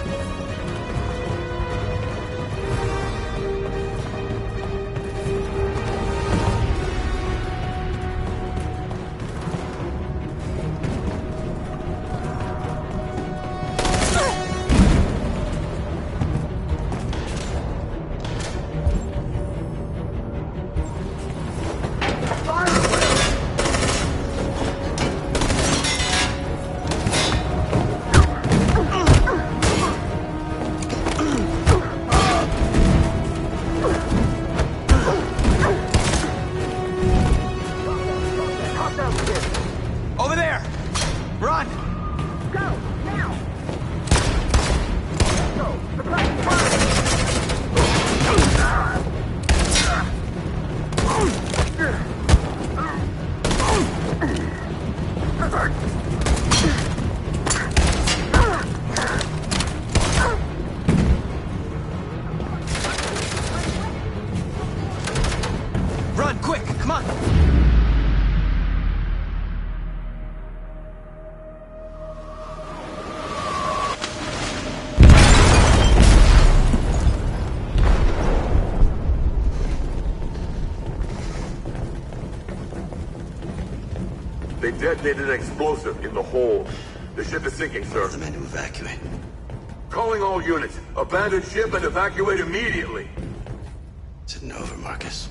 S5: Over there! Run!
S8: Go, now!
S5: Run, quick! Come on!
S8: They detonated an explosive in the hold. The ship is sinking, sir.
S10: The men to evacuate.
S8: Calling all units. Abandon ship and evacuate immediately.
S10: It's over, Marcus.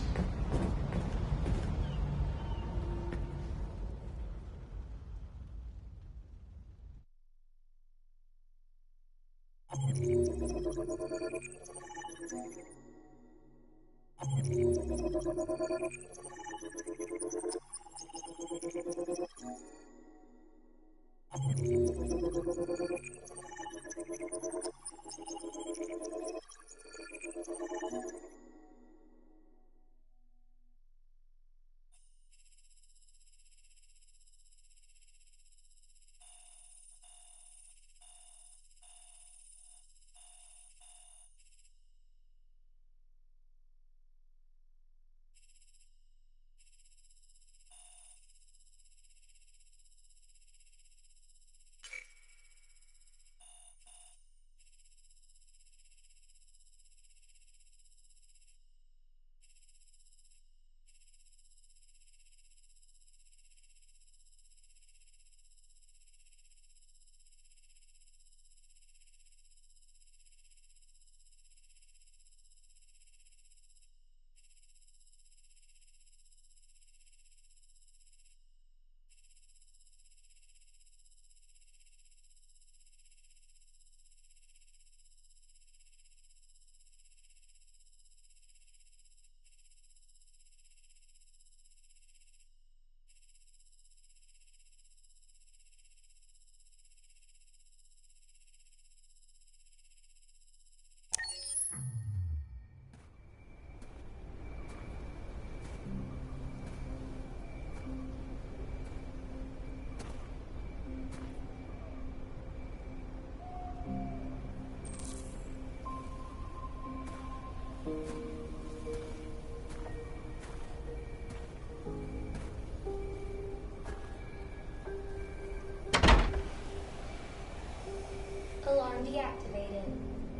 S23: Alarm deactivated.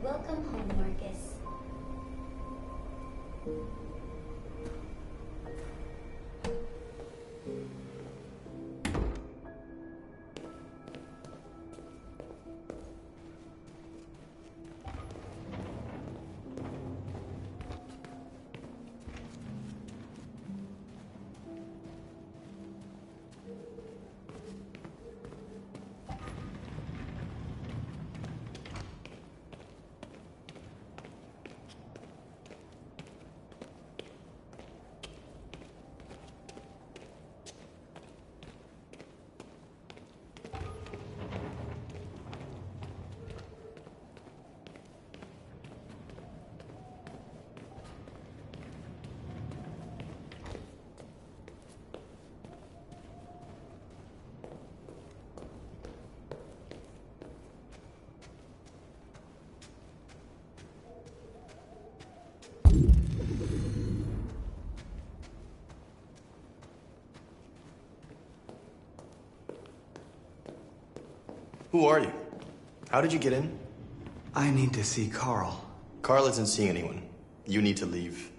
S23: Welcome home, Marcus.
S10: Who are you?
S9: How did you get in?
S5: I need to see Carl.
S9: Carl isn't seeing anyone. You need to leave.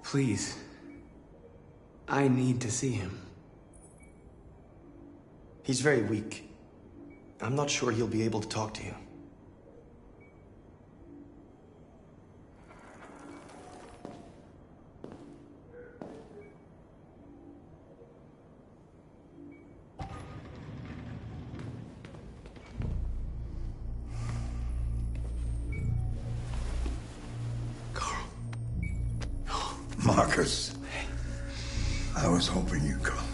S5: Please. I need to see him.
S9: He's very weak. I'm not sure he'll be able to talk to you.
S12: Marcus, I was hoping you'd come.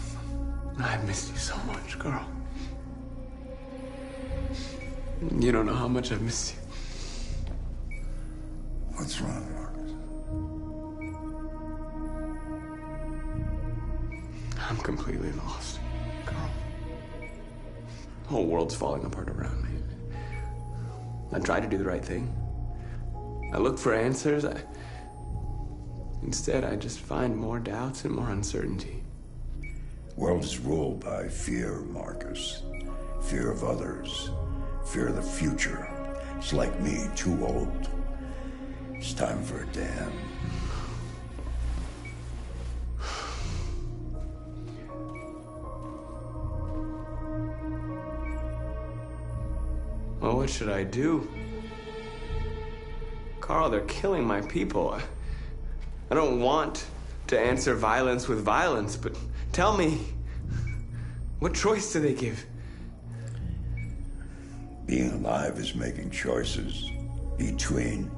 S5: I've missed you so much, Carl. You don't know how much I've missed you.
S12: What's wrong, Marcus?
S5: I'm completely lost, Carl. The whole world's falling apart around me. I tried to do the right thing. I looked for answers. Instead, I just find more doubts and more uncertainty.
S12: World is ruled by fear, Marcus. Fear of others. Fear of the future. It's like me, too old. It's time for a dam.
S5: Well, what should I do? Carl, they're killing my people. I don't want to answer violence with violence, but tell me, what choice do they give?
S12: Being alive is making choices between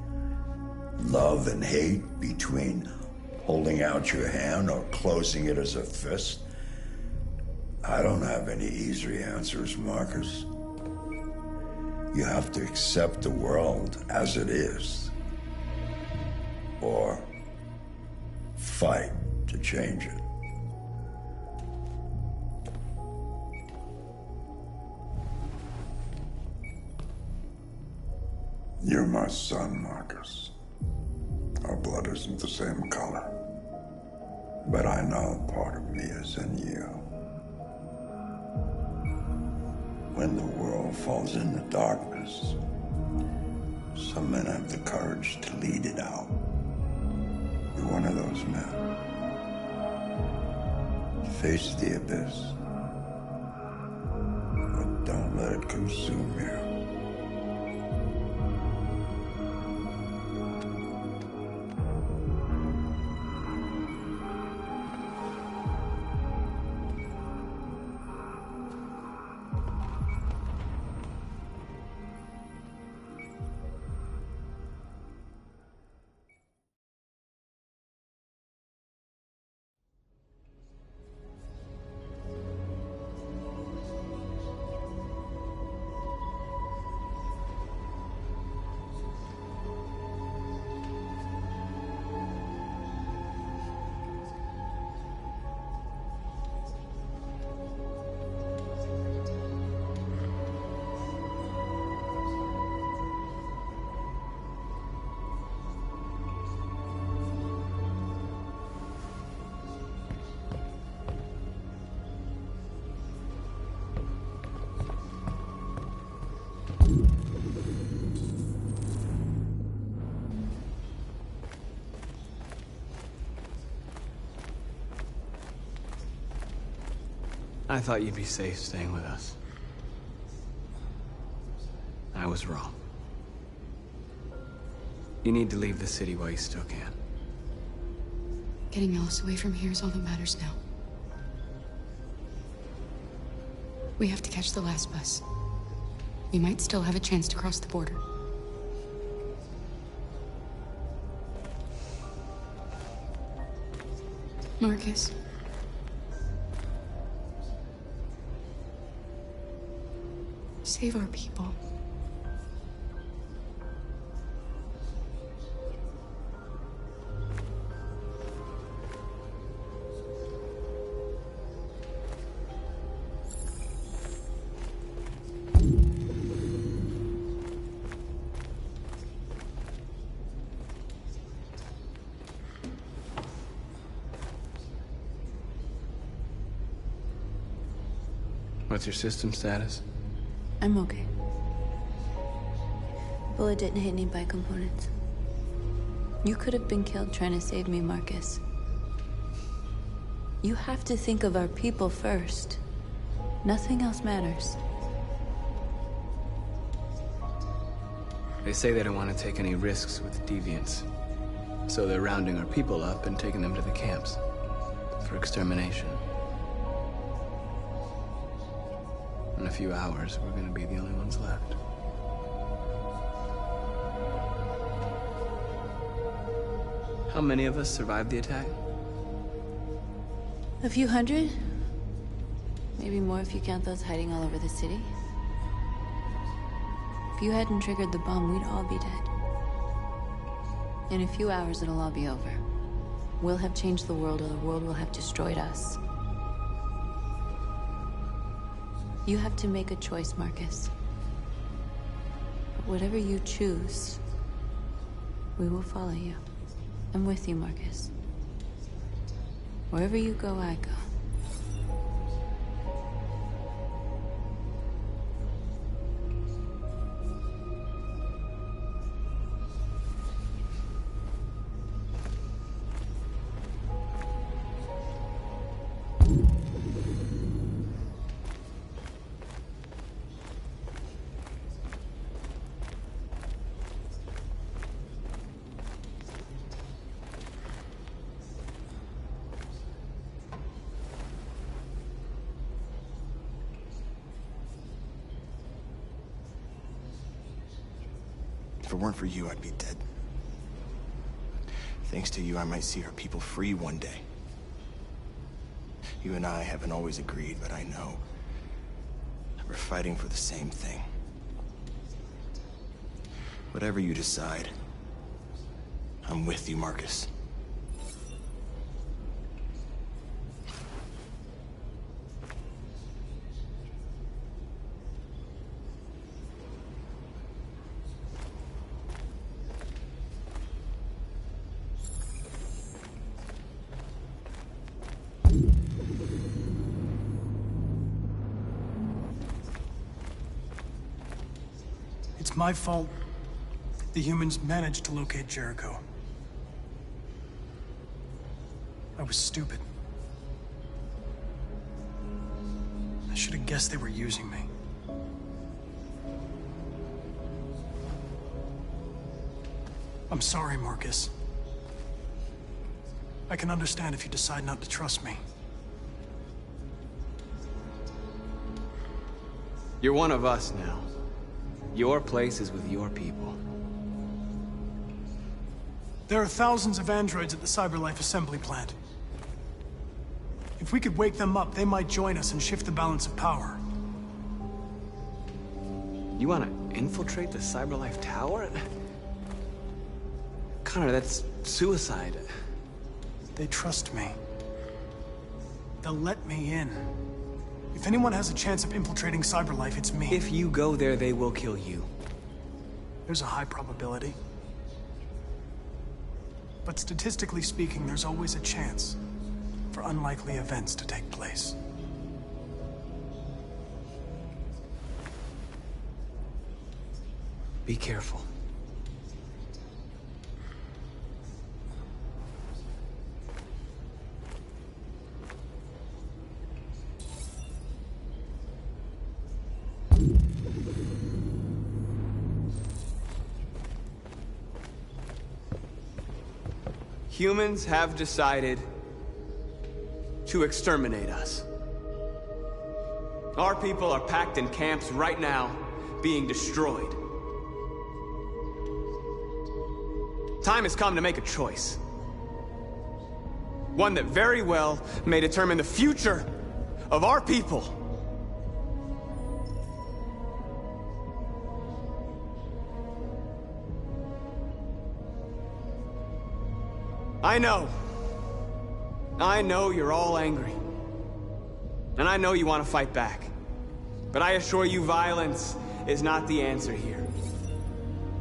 S12: love and hate, between holding out your hand or closing it as a fist. I don't have any easy answers, Marcus. You have to accept the world as it is, or fight to change it. You're my son, Marcus. Our blood isn't the same color, but I know part of me is in you. When the world falls into darkness, some men have the courage to lead it out. You're one of those men. Face the abyss, but don't let it consume you.
S5: I thought you'd be safe staying with us. I was wrong. You need to leave the city while you still can.
S21: Getting Alice away from here is all that matters now. We have to catch the last bus. We might still have a chance to cross the border. Marcus. Save our people.
S5: What's your system status?
S3: I'm okay. Bullet didn't hit any bicomponents. You could have been killed trying to save me, Marcus. You have to think of our people first. Nothing else matters.
S5: They say they don't want to take any risks with deviants. So they're rounding our people up and taking them to the camps for extermination. In a few hours, we're gonna be the only ones left. How many of us survived the attack?
S3: A few hundred? Maybe more if you count those hiding all over the city. If you hadn't triggered the bomb, we'd all be dead. In a few hours, it'll all be over. We'll have changed the world, or the world will have destroyed us. You have to make a choice, Marcus. But whatever you choose, we will follow you. I'm with you, Marcus. Wherever you go, I go.
S7: If it weren't for you, I'd be dead. Thanks to you, I might see our people free one day. You and I haven't always agreed, but I know we're fighting for the same thing. Whatever you decide, I'm with you, Marcus.
S1: It's my fault the humans managed to locate Jericho. I was stupid. I should have guessed they were using me. I'm sorry, Marcus. I can understand if you decide not to trust me.
S5: You're one of us now. Your place is with your people.
S1: There are thousands of androids at the CyberLife assembly plant. If we could wake them up, they might join us and shift the balance of power.
S5: You want to infiltrate the CyberLife tower? Connor, that's suicide.
S1: They trust me. They'll let me in. If anyone has a chance of infiltrating CyberLife, it's me.
S5: If you go there, they will kill you.
S1: There's a high probability. But statistically speaking, there's always a chance for unlikely events to take place.
S5: Be careful. Humans have decided to exterminate us. Our people are packed in camps right now, being destroyed. Time has come to make a choice. One that very well may determine the future of our people. I know you're all angry. And I know you want to fight back. But I assure you, violence is not the answer here.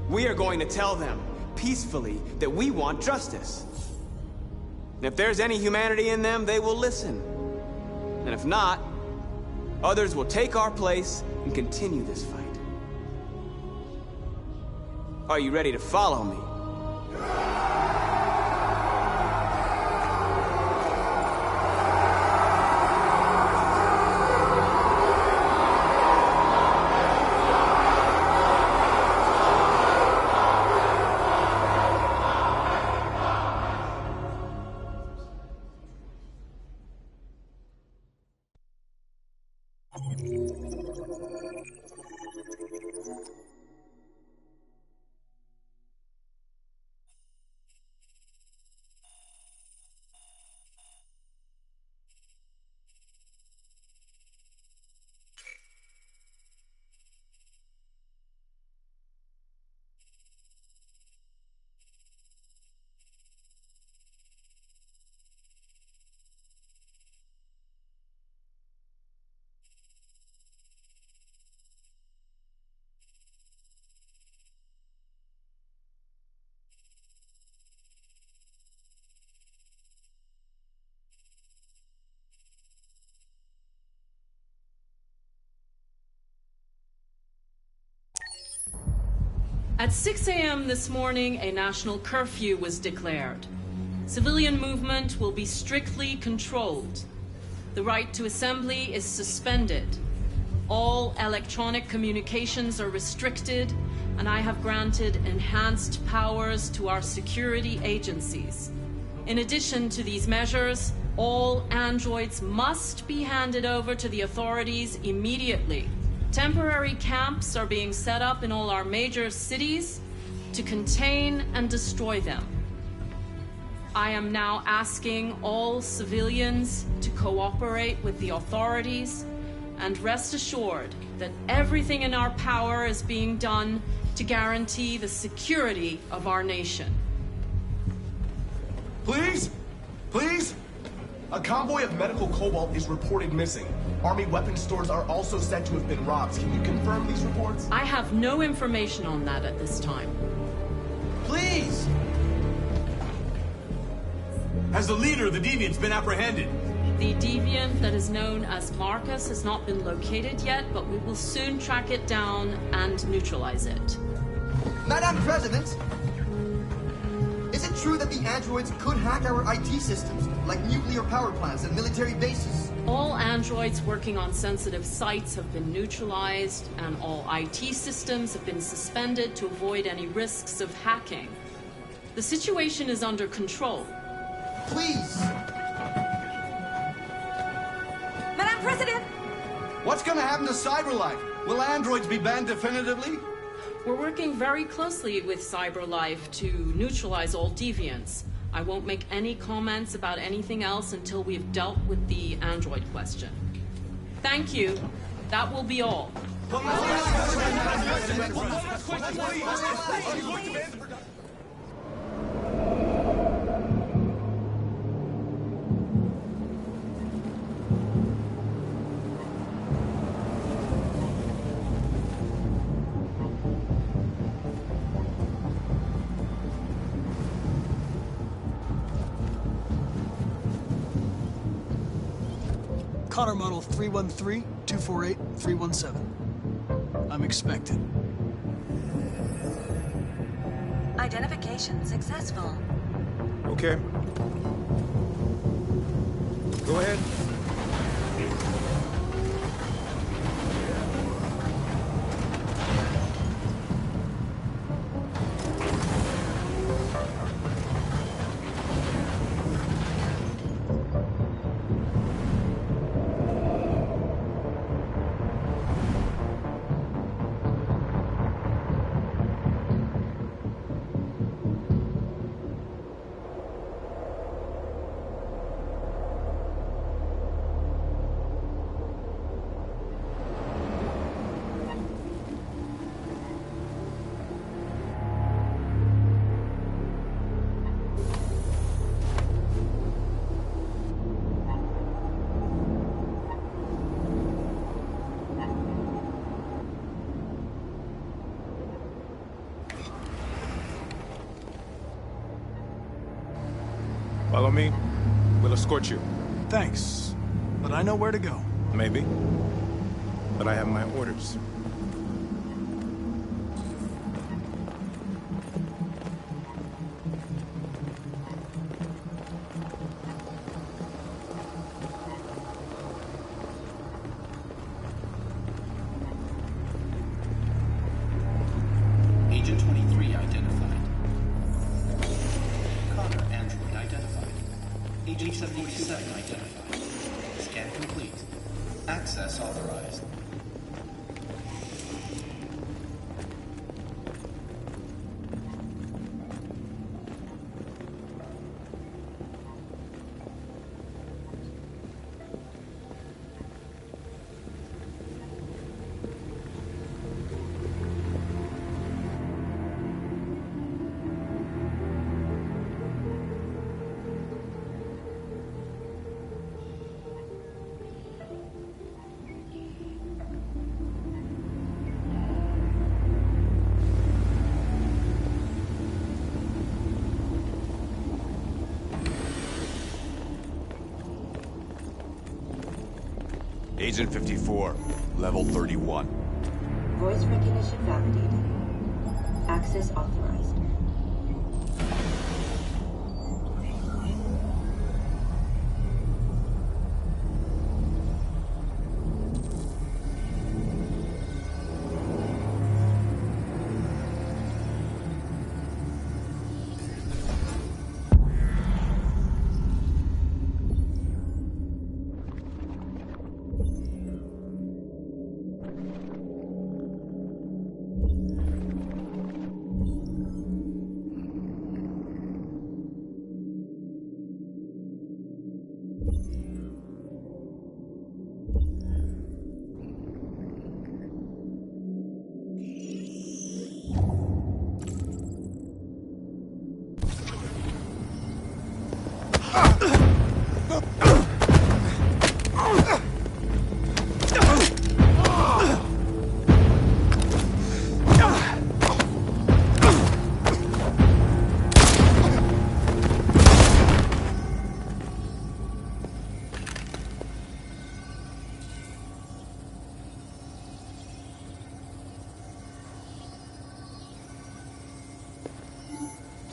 S5: We are going to tell them, peacefully, that we want justice. And if there's any humanity in them, they will listen. And if not, Others will take our place and continue this fight. Are you ready to follow me?
S2: At 6 a.m. this morning, a national curfew was declared. Civilian movement will be strictly controlled. The right to assembly is suspended. All electronic communications are restricted, and I have granted enhanced powers to our security agencies. In addition to these measures, all androids must be handed over to the authorities immediately. Temporary camps are being set up in all our major cities to contain and destroy them. I am now asking all civilians to cooperate with the authorities and rest assured that everything in our power is being done to guarantee the security of our nation.
S7: Please? Please? A convoy of medical cobalt is reported missing. Army weapons stores are also said to have been robbed. Can you confirm these reports?
S2: I have no information on that at this time.
S7: Please!
S14: Has the leader of the Deviants been apprehended?
S2: The Deviant that is known as Marcus has not been located yet, but we will soon track it down and neutralize it.
S15: Madam President! Is it true that the androids could hack our IT systems, like nuclear power plants and military bases?
S2: All androids working on sensitive sites have been neutralized, and all IT systems have been suspended to avoid any risks of hacking. The situation is under control.
S15: Please!
S24: Madam President!
S14: What's gonna happen to CyberLife? Will androids be banned definitively?
S2: We're working very closely with CyberLife to neutralize all deviants. I won't make any comments about anything else until we've dealt with the android question. Thank you. That will be all.
S1: Connor Model 313-248-317. I'm expected.
S24: Identification successful.
S14: Okay. Go ahead. Follow me. We'll escort you.
S1: Thanks, but I know where to go.
S14: Maybe.
S18: but I have my orders.
S6: Agent 23 identified. Connor, android identified. Agent 77 identified. Scan complete. Access authorized.
S16: Agent 54, level 31.
S17: Voice recognition validated. Access authorized.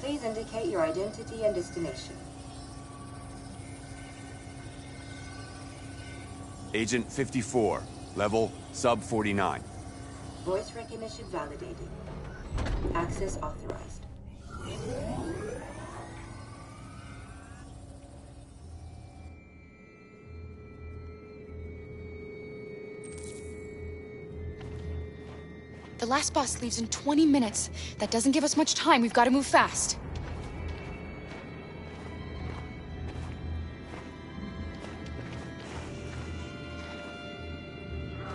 S17: Please indicate your identity and destination.
S16: Agent 54, level sub 49.
S17: Voice recognition validated. Access authorized.
S21: The last bus leaves in 20 minutes. That doesn't give us much time. We've got to move fast.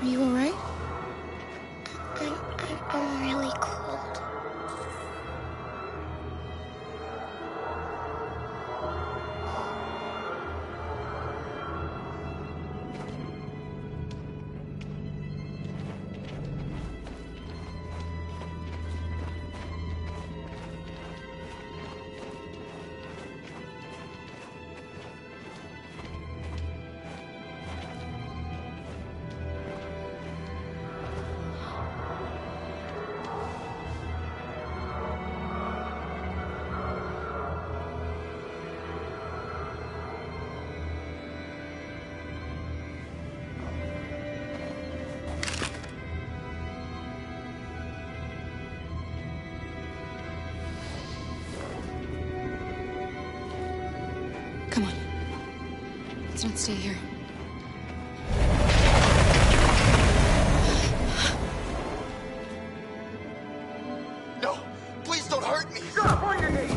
S21: Are you all right?
S23: I'm really cold.
S21: Come on. Let's not stay here.
S15: No! Please don't hurt me!
S23: Stop on your knees!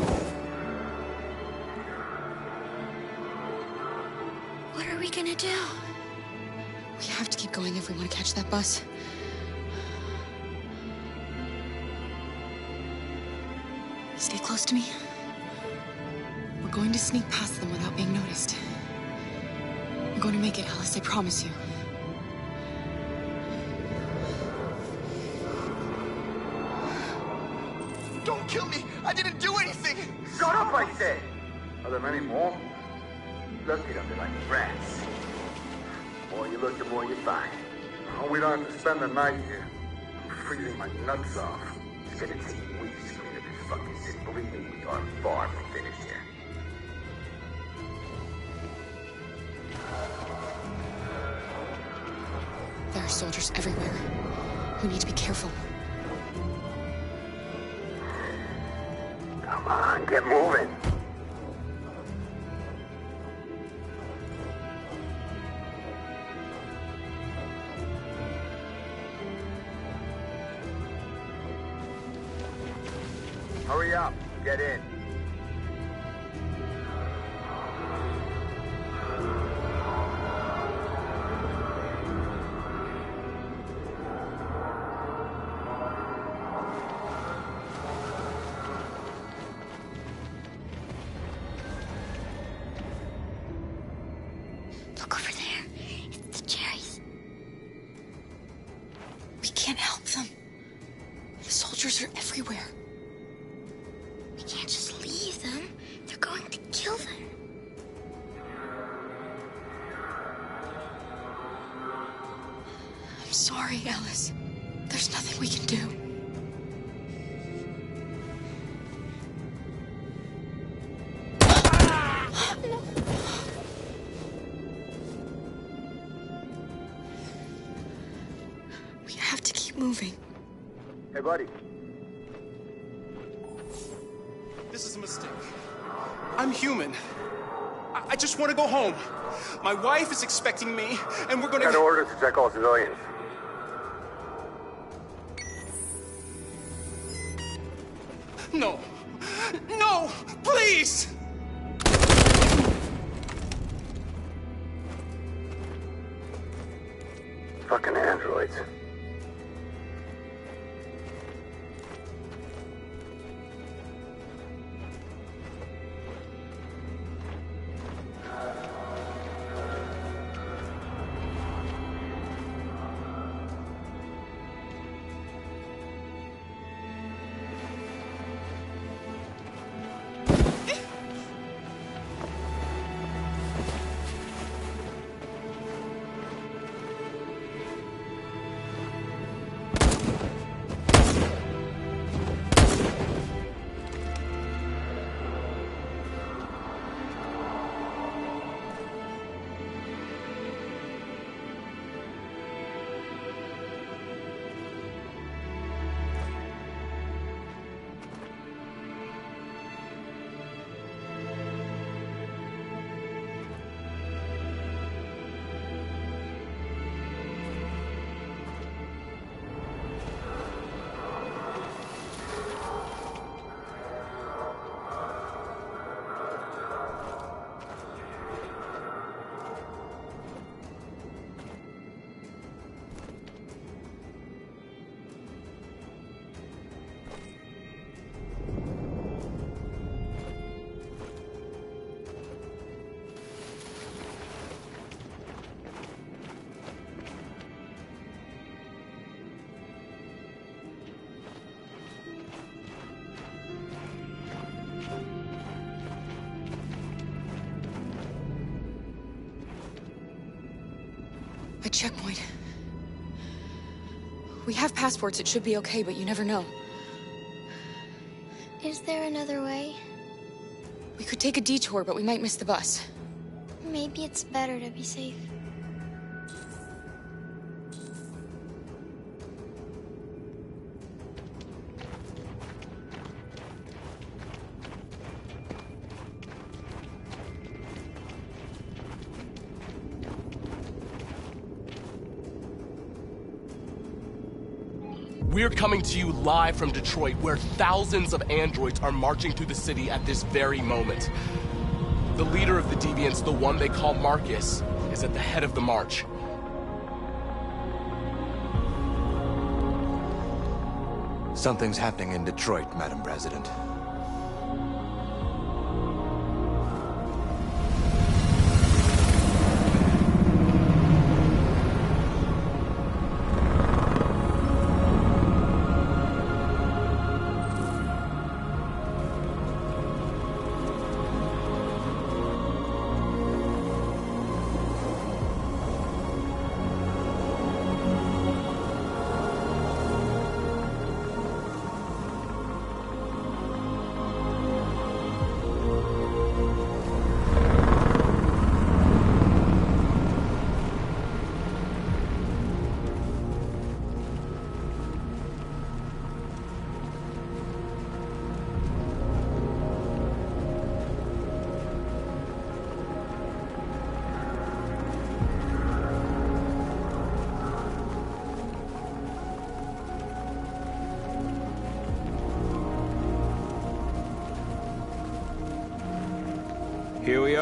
S23: What are we gonna do?
S21: We have to keep going if we want to catch that bus. Stay close to me. We're going to sneak past them without being noticed. We're going to make it, Alice, I promise you.
S15: Don't kill me! I didn't do anything!
S23: Shut up, I said! Are there many more? Look at them, they're like rats. The more you look, the more you find.
S8: Oh, we don't have to spend the night here. I'm freezing my nuts off. It's gonna take weeks to clean up this fucking city. Believe me, we are far from finished yet.
S21: There are soldiers everywhere. We need to be careful.
S8: Come on, get moving. Hurry up, get in.
S21: Look over there. It's the cherries. We can't help them. The soldiers are everywhere.
S23: We can't just leave them. They're going to kill them.
S21: I'm sorry, Alice. There's nothing we can do. We have to keep moving.
S8: Hey, buddy.
S11: This is a mistake. I'm human. I just want to go home. My wife is expecting me, and we're gonna...
S8: Got orders to check all civilians.
S11: No. No! Please!
S8: Fucking androids.
S21: A checkpoint. We have passports, it should be okay, but you never know.
S23: Is there another way?
S21: We could take a detour, but we might miss the bus.
S23: Maybe it's better to be safe.
S19: We're coming to you live from Detroit, where thousands of androids are marching through the city at this very moment. The leader of the Deviants, the one they call Marcus, is at the head of the march.
S20: Something's happening in Detroit, Madam President.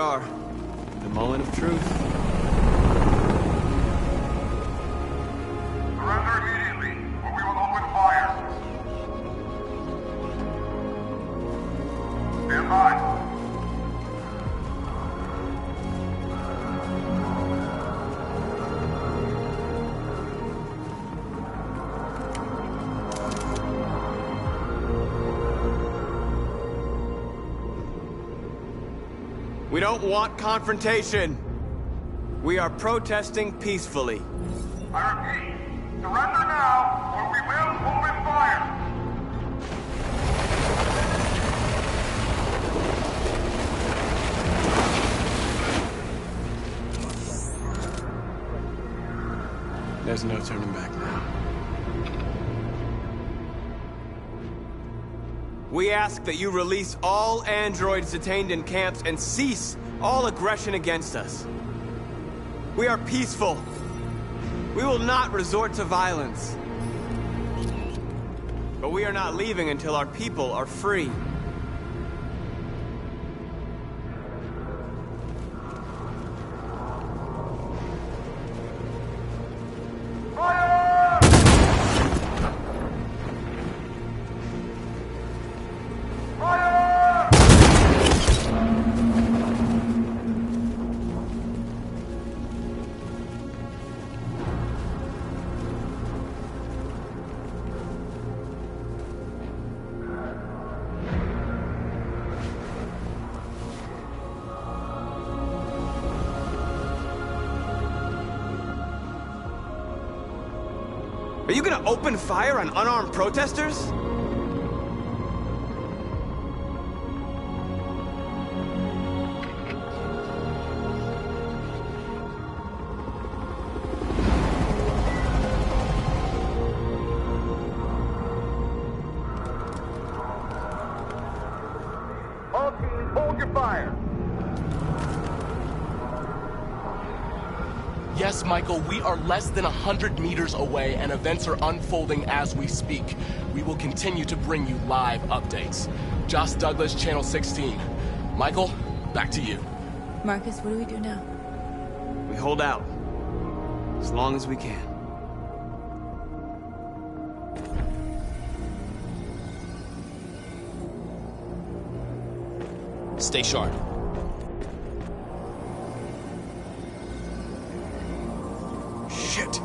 S5: are. The moment of truth.
S8: Surrender immediately, or we will open fire. Stand by.
S5: We don't want confrontation. We are protesting peacefully.
S8: I repeat, surrender now, or we will open fire.
S5: There's no turning back now. We ask that you release all androids detained in camps and cease all aggression against us. We are peaceful. We will not resort to violence. But we are not leaving until our people are free. Are you gonna open fire on unarmed protesters?
S8: All teams, hold your fire.
S19: Yes, Michael, we are less than 100 meters away and events are unfolding as we speak. We will continue to bring you live updates. Josh Douglas, Channel 16. Michael, back to you.
S3: Marcus, what do we do now?
S5: We hold out. As long as we can.
S4: Stay sharp.
S5: Shit.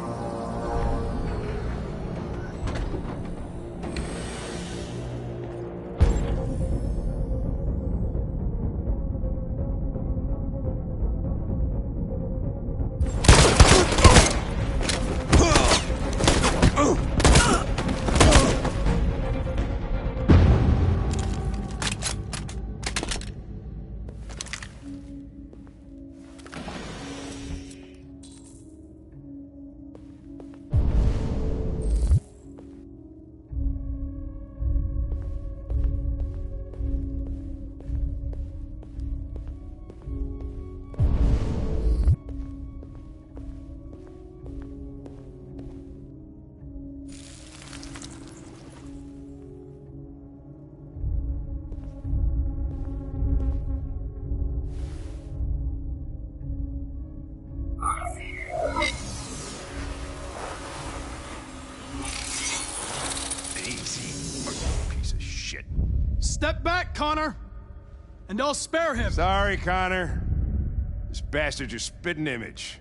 S1: Step back, Connor! And I'll spare him!
S18: Sorry, Connor. This bastard's your spitting image.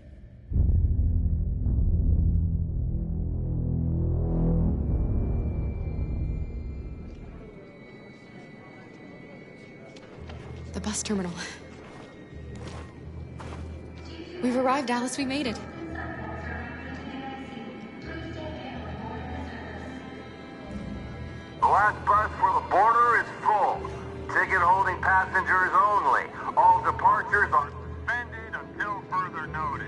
S21: The bus terminal. We've arrived, Alice. We made it.
S8: The last bus for the border is full. Ticket holding passengers only. All departures are suspended until further notice.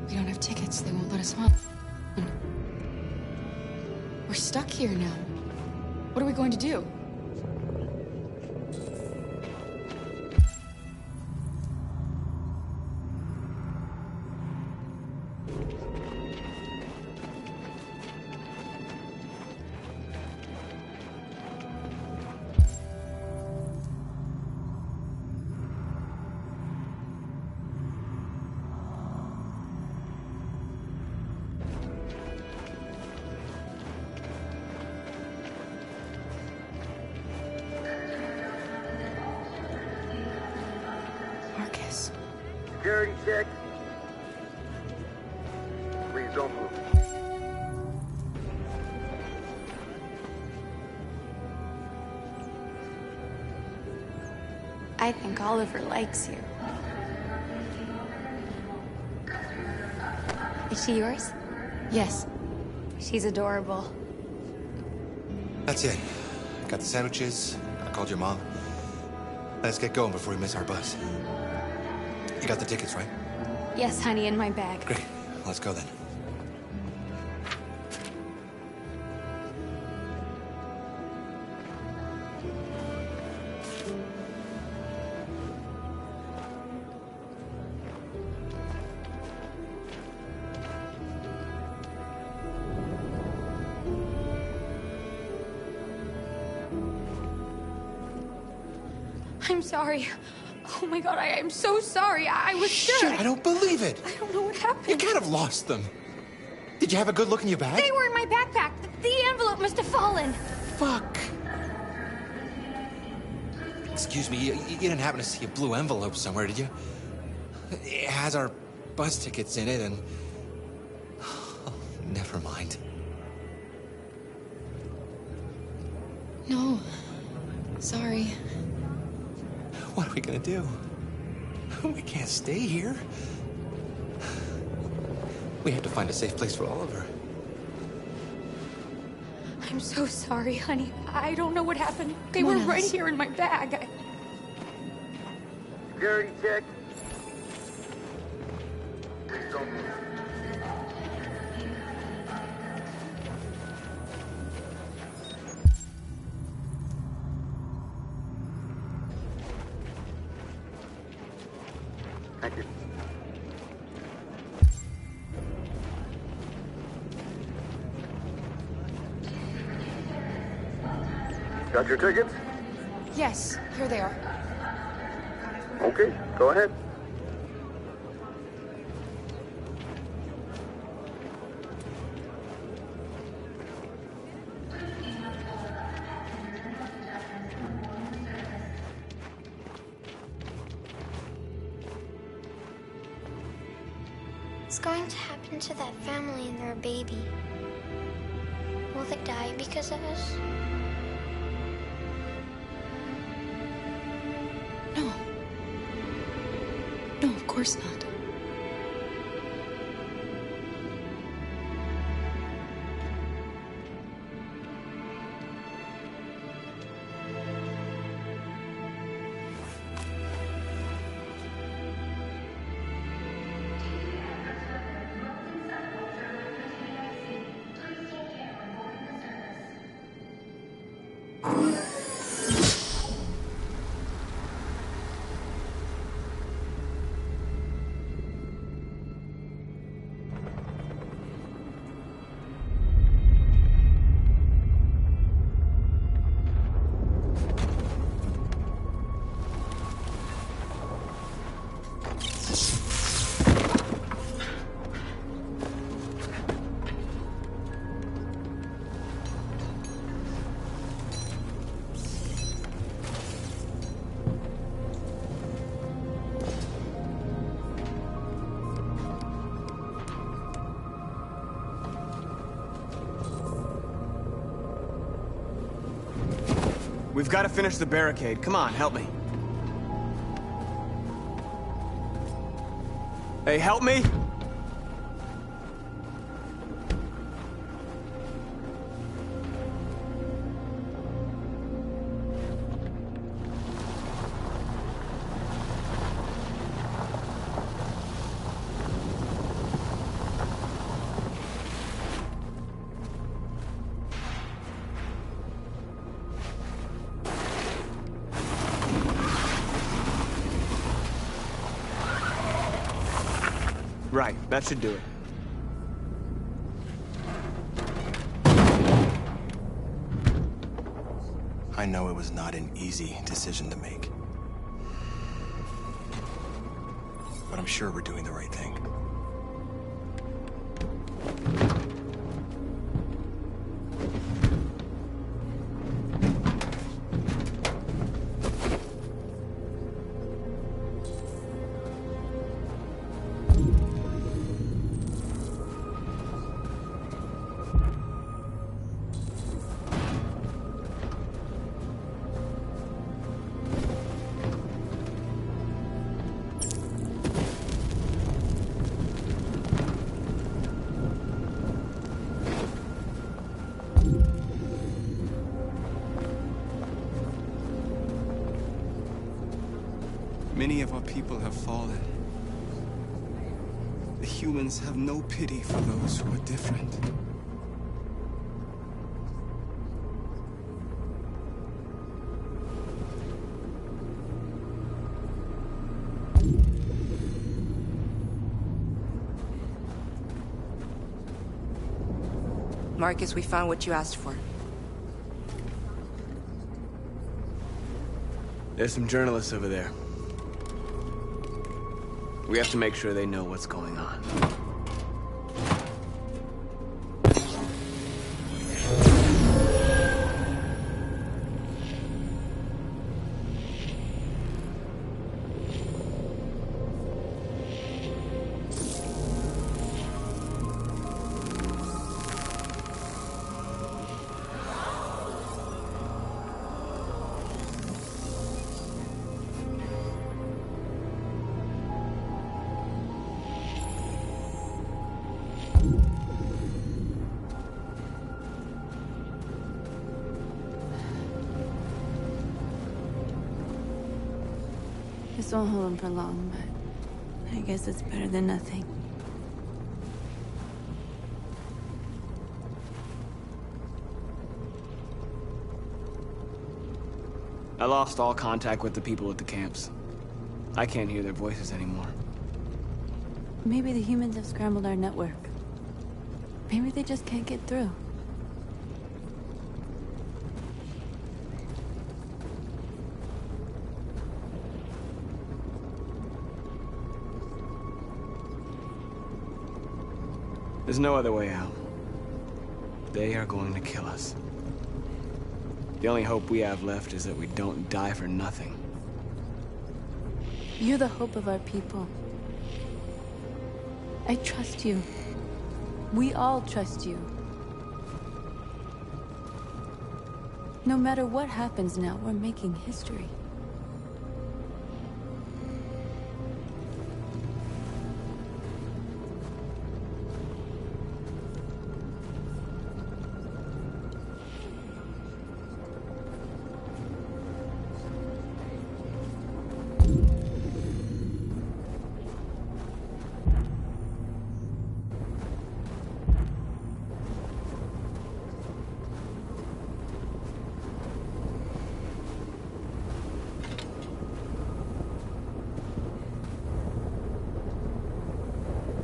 S21: We don't have tickets. They won't let us on. We're stuck here now. What are we going to do?
S8: check. Please don't move.
S3: I think Oliver likes you. Is she yours?
S21: Yes.
S3: She's adorable.
S20: That's it. Got the sandwiches. I called your mom. Let's get going before we miss our bus. You got the tickets, right?
S3: Yes, honey, in my bag.
S20: Great. Let's go then.
S21: I'm sorry. Oh my god, I'm so sorry. I was sure.
S20: Shit, I don't believe it.
S21: I don't know what happened.
S20: You can't have lost them. Did you have a good look in your bag?
S23: They were in my backpack. The envelope must have fallen.
S20: Fuck. Excuse me, you didn't happen to see a blue envelope somewhere, did you? It has our bus tickets in it and... Oh, never mind.
S21: No. Sorry.
S20: What are we gonna do? We can't stay here. We have to find a safe place for Oliver.
S21: I'm so sorry, honey. I don't know what happened. They
S3: Come
S21: were
S3: on,
S21: right
S3: Alice.
S21: here in my bag.
S8: Security check. Please don't move. Thank you. Got your tickets?
S21: Yes, here they are.
S8: Okay, go ahead.
S23: What's going to happen to that family and their baby? Will they die because of us?
S21: No. No, of course not.
S5: We've got to finish the barricade. Come on, help me. Hey, help me! Right, that should do it.
S20: I know it was not an easy decision to make. But I'm sure we're doing the right thing.
S5: Many of our people have fallen. The humans have no pity for those who are different.
S4: Marcus, we found what you asked for.
S5: There's some journalists over there. We have to make sure they know what's going on.
S3: This won't hold him for long, but I guess it's better than nothing.
S5: I lost all contact with the people at the camps. I can't hear their voices anymore.
S3: Maybe the humans have scrambled our network. Maybe they just can't get through.
S5: There's no other way out. They are going to kill us. The only hope we have left is that we don't die for nothing.
S3: You're the hope of our people. I trust you. We all trust you. No matter what happens now, we're making history.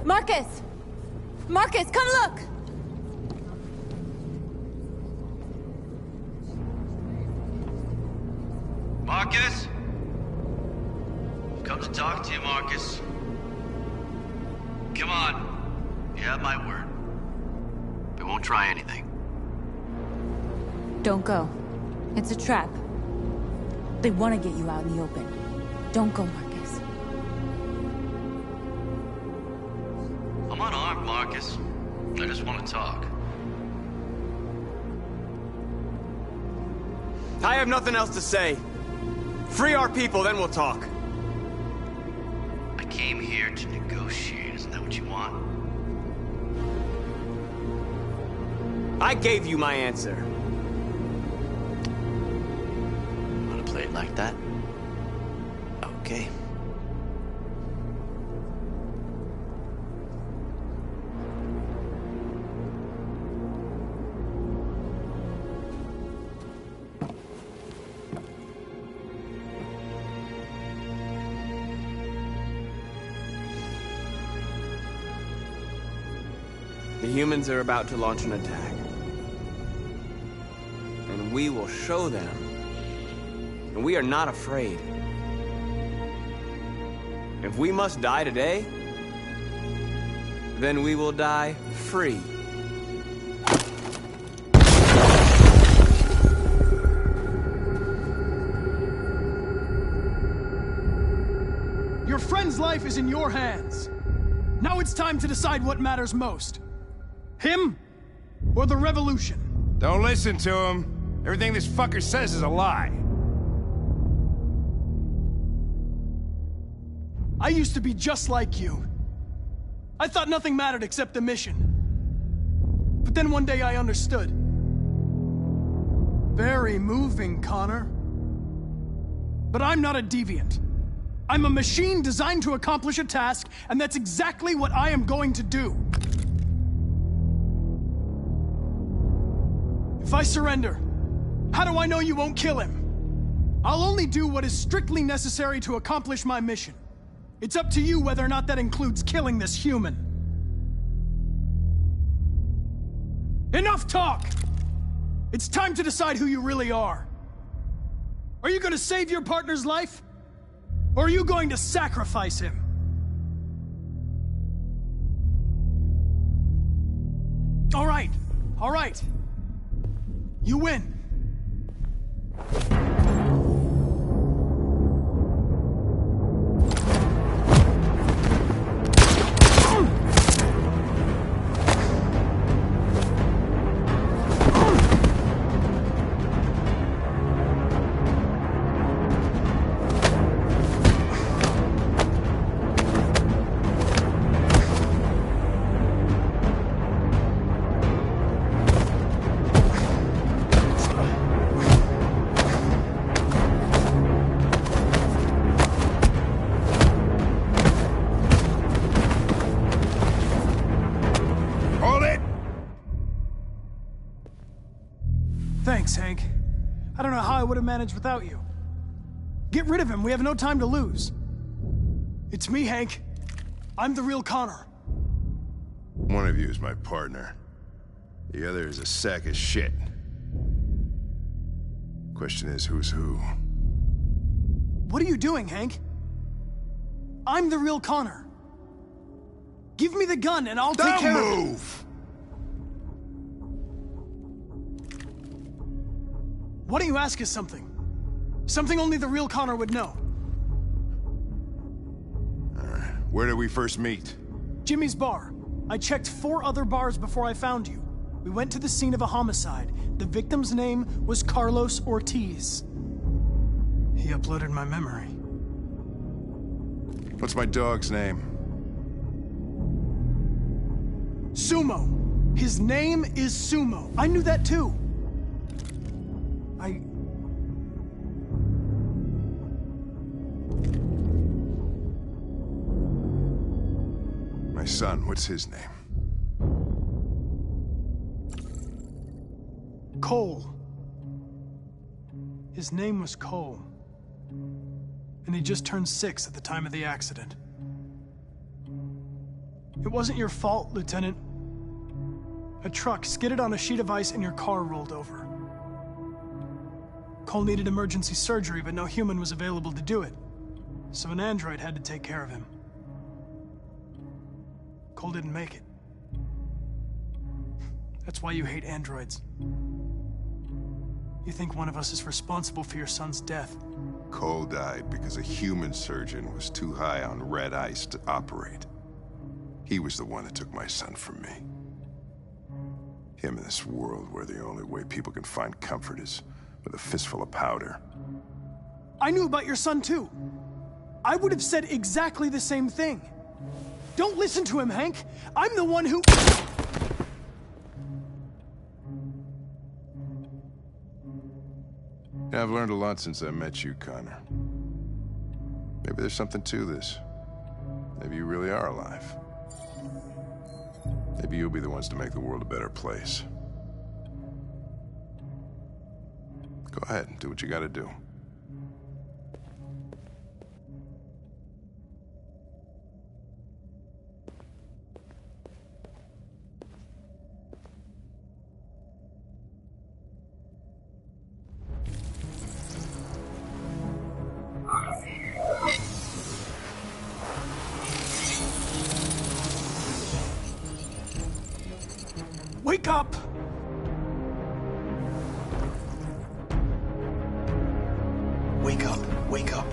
S3: Marcus! Marcus, come look!
S10: Marcus? I've come to talk to you, Marcus. Come on. You have my word. We won't try anything.
S3: Don't go. It's a trap. They want to get you out in the open. Don't go, Marcus.
S10: I'm unarmed, Marcus. I just want to talk.
S5: I have nothing else to say. Free our people, then we'll talk.
S10: I came here to negotiate. Isn't that what you want?
S5: I gave you my answer.
S10: Want to play it like that? Okay.
S5: The humans are about to launch an attack. And we will show them. And we are not afraid. If we must die today, then we will die free.
S1: Your friend's life is in your hands. Now it's time to decide what matters most. Him or the revolution?
S18: Don't listen to him. Everything this fucker says is a lie.
S1: I used to be just like you. I thought nothing mattered except the mission. But then one day I understood. Very moving, Connor. But I'm not a deviant. I'm a machine designed to accomplish a task, and that's exactly what I am going to do. If I surrender, how do I know you won't kill him? I'll only do what is strictly necessary to accomplish my mission. It's up to you whether or not that includes killing this human. Enough talk! It's time to decide who you really are. Are you going to save your partner's life? Or are you going to sacrifice him? All right. You win. Thanks, Hank. I don't know how I would have managed without you. Get rid of him. We have no time to lose. It's me, Hank. I'm the real Connor.
S9: One of you is my partner. The other is a sack of shit. Question is, who's who?
S1: What are you doing, Hank? I'm the real Connor. Give me the gun and I'll take care of it.
S9: Don't move!
S1: Why don't you ask us something? Something only the real Connor would know.
S9: Where did we first meet?
S1: Jimmy's bar. I checked 4 other bars before I found you. We went to the scene of a homicide. The victim's name was Carlos Ortiz. He uploaded my memory.
S9: What's my dog's name?
S1: Sumo. His name is Sumo. I knew that too.
S9: My son, what's his name?
S1: Cole. His name was Cole. And he just turned 6 at the time of the accident. It wasn't your fault, Lieutenant. A truck skidded on a sheet of ice and your car rolled over. Cole needed emergency surgery, but no human was available to do it. So an android had to take care of him. Cole didn't make it. That's why you hate androids. You think one of us is responsible for your son's death.
S9: Cole died because a human surgeon was too high on red ice to operate. He was the one that took my son from me. Him in this world where the only way people can find comfort is with a fistful of powder.
S1: I knew about your son too. I would have said exactly the same thing. Don't listen to him, Hank. I'm the one who...
S9: Yeah, I've learned a lot since I met you, Connor. Maybe there's something to this. Maybe you really are alive. Maybe you'll be the ones to make the world a better place. Go ahead and do what you gotta do.
S1: Wake up!
S5: Wake up, wake up.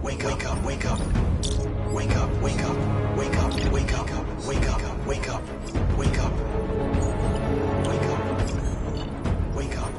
S5: Wake up, wake up, wake up. Wake up, wake up, wake up, wake up, wake up, wake up, wake up. Wake up. Wake up.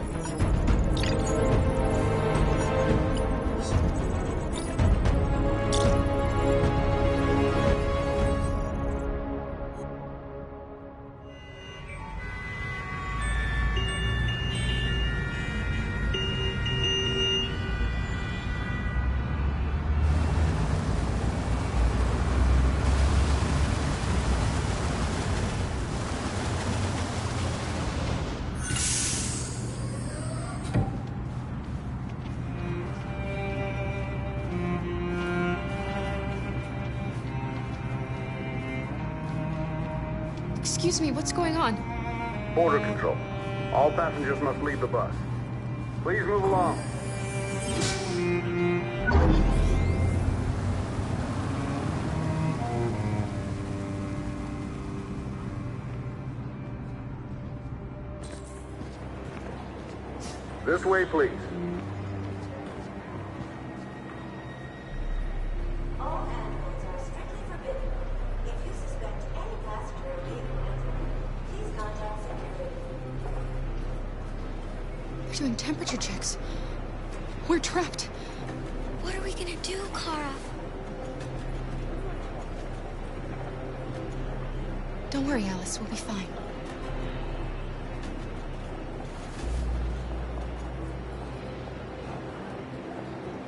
S21: Excuse me, what's going on?
S8: Border control. All passengers must leave the bus. Please move along. This way, please.
S17: All animals are strictly forbidden. If you suspect any passenger being an please contact security.
S21: They're doing temperature checks. We're trapped.
S23: What are we gonna do, Kara?
S21: Don't worry, Alice. We'll be fine.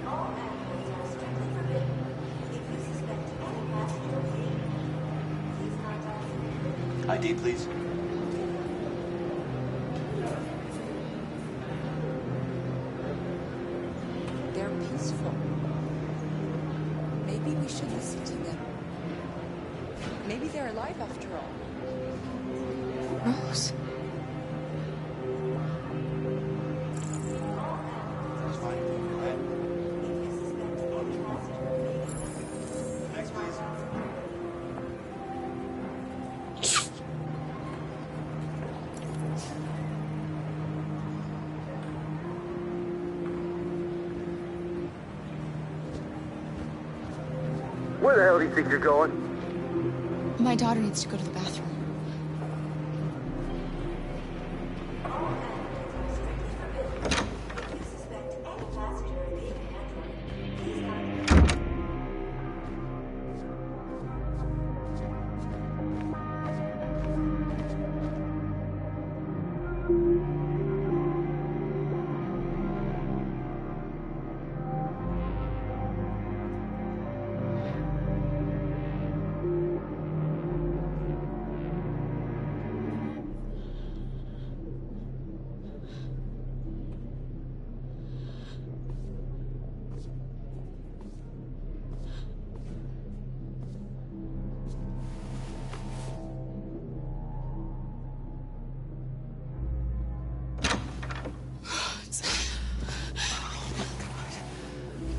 S17: All animals are strictly forbidden. If you suspect any passenger being an please contact security.
S10: ID, please.
S4: They're peaceful. Maybe we should listen to them. Maybe they're alive after all.
S21: Rose.
S10: Next, please.
S8: Where the hell do you think you're going?
S21: My daughter needs to go to the bathroom.
S17: If you suspect any passenger being an please contact.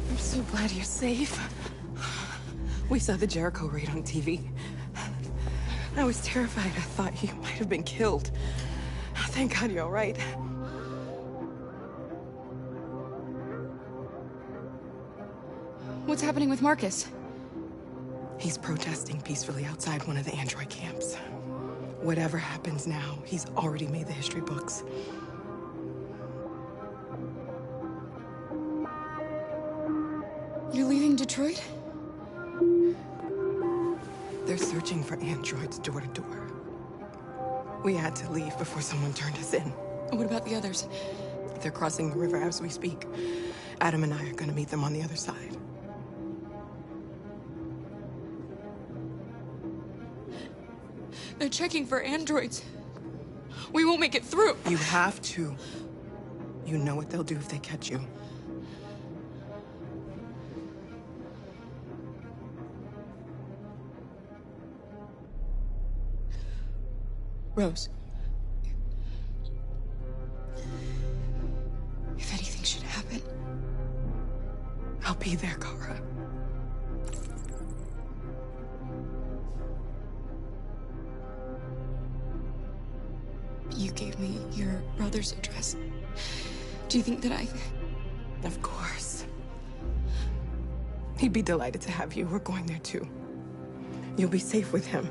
S7: I'm so glad you're safe. We saw the Jericho raid on TV. I was terrified. I thought you might have been killed. Thank God you're all right.
S21: What's happening with Marcus?
S7: He's protesting peacefully outside one of the android camps. Whatever happens now, he's already made the history books.
S21: You're leaving Detroit?
S7: They're searching for androids door to door. We had to leave before someone turned us in.
S21: What about the others?
S7: They're crossing the river as we speak. Adam and I are gonna meet them on the other side.
S21: They're checking for androids. We won't make it through.
S7: You have to. You know what they'll do if they catch you. Rose.
S21: If anything should happen,
S7: I'll be there, Kara.
S21: you gave me your brother's address. Do you think that I...
S7: Of course. He'd be delighted to have you. We're going there too. You'll be safe with him.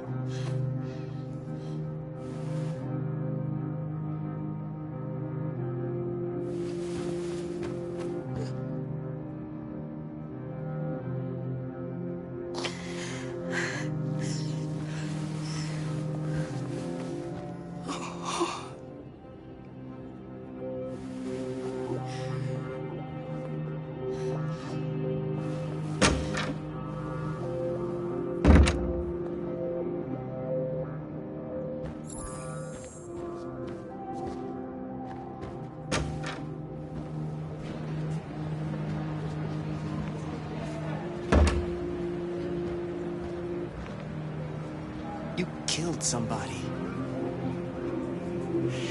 S5: You killed somebody.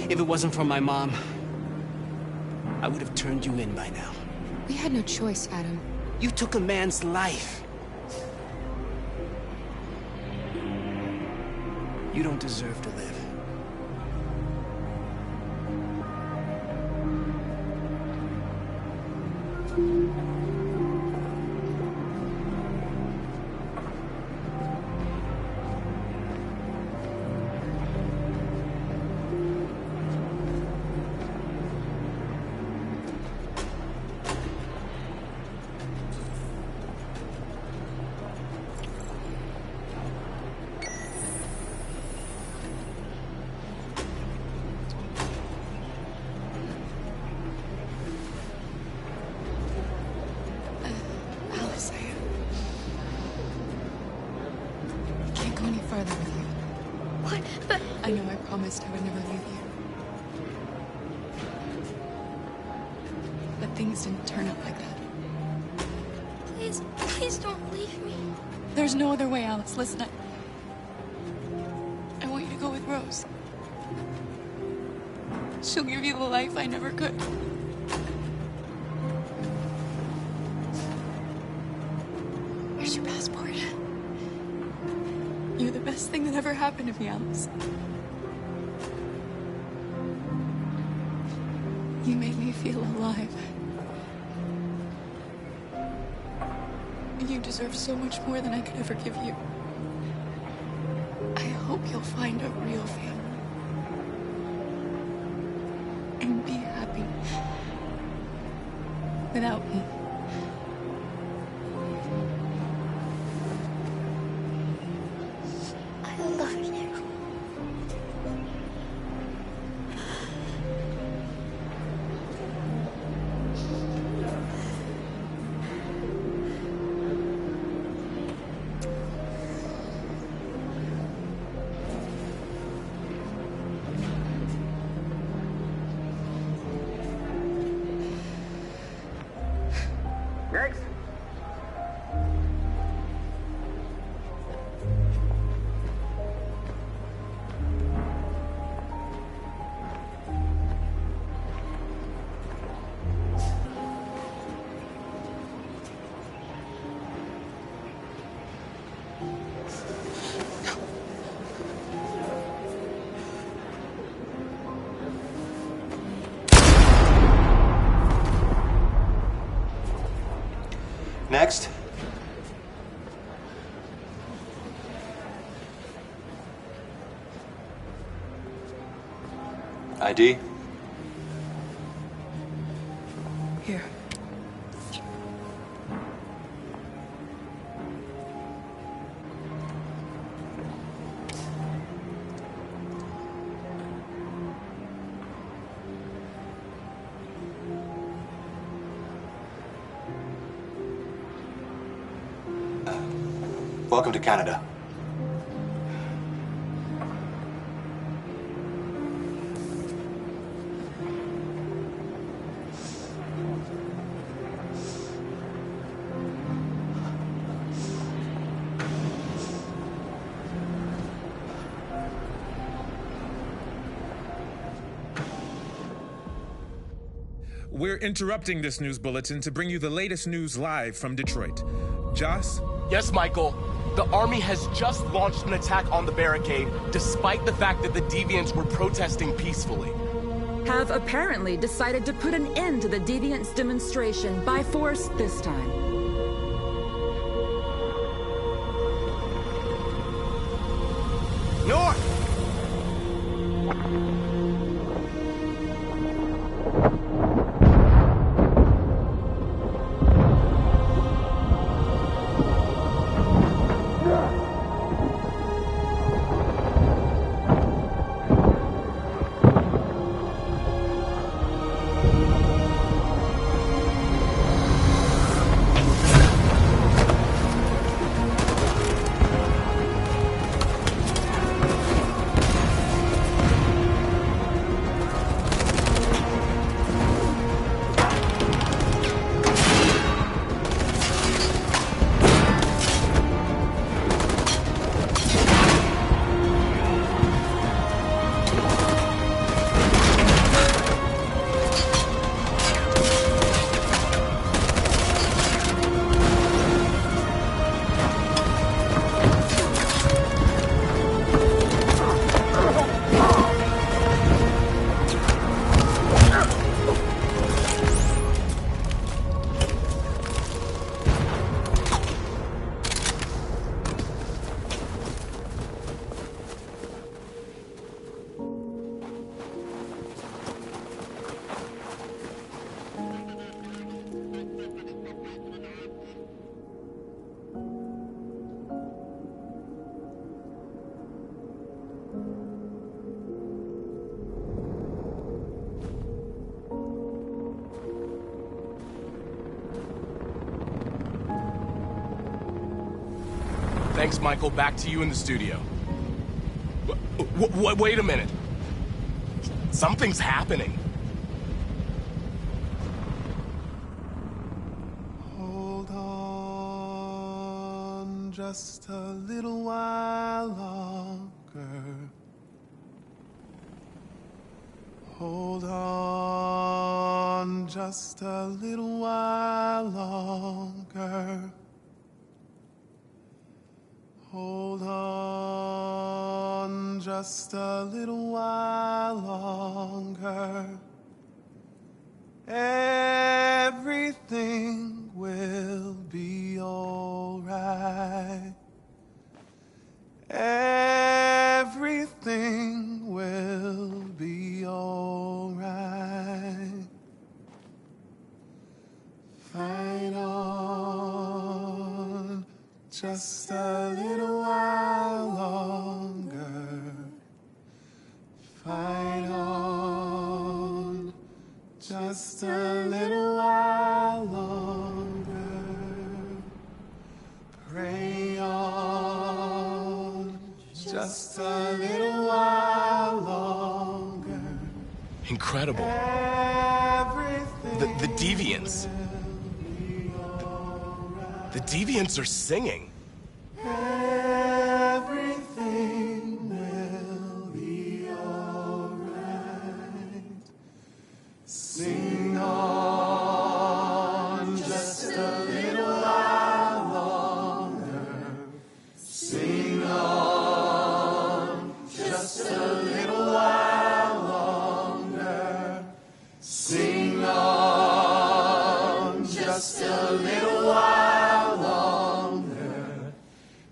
S5: If it wasn't for my mom, I would have turned you in by now.
S21: We had no choice, Adam.
S5: You took a man's life. You don't deserve to live.
S21: Alice, I can't go any farther with you.
S23: What? But
S21: I know I promised I would never leave you. But things didn't turn out like that.
S23: please don't leave me.
S21: There's no other way, Alice. Listen, I want you to go with Rose. She'll give you the life I never could. Here's your passport. You're the best thing that ever happened to me, Alice. You made me feel alive. You deserve so much more than I could ever give you. I hope you'll find a real family. And be happy. Without me.
S23: I love you.
S8: Next.
S10: Next. ID.
S21: Here.
S10: Welcome to Canada.
S18: We're interrupting this news bulletin to bring you the latest news live from Detroit. Joss?
S19: Yes, Michael. The army has just launched an attack on the barricade, despite the fact that the Deviants were protesting peacefully.
S2: Have apparently decided to put an end to the Deviants demonstration by force this time.
S19: North! Thanks, Michael. Back to you in the studio. Wait a minute. Something's happening.
S12: Hold on just a little while longer. Hold on just a little while longer. Hold on just a little while longer. Everything will be all right. Everything will be all right. Fight on just a little while longer. Fight on just a little while longer. Pray on just a little while longer.
S19: Incredible. The Deviants. The Deviants are singing.
S12: Everything will be alright. Sing on just a little while longer. Sing on just a little while longer. Sing on just a little while longer.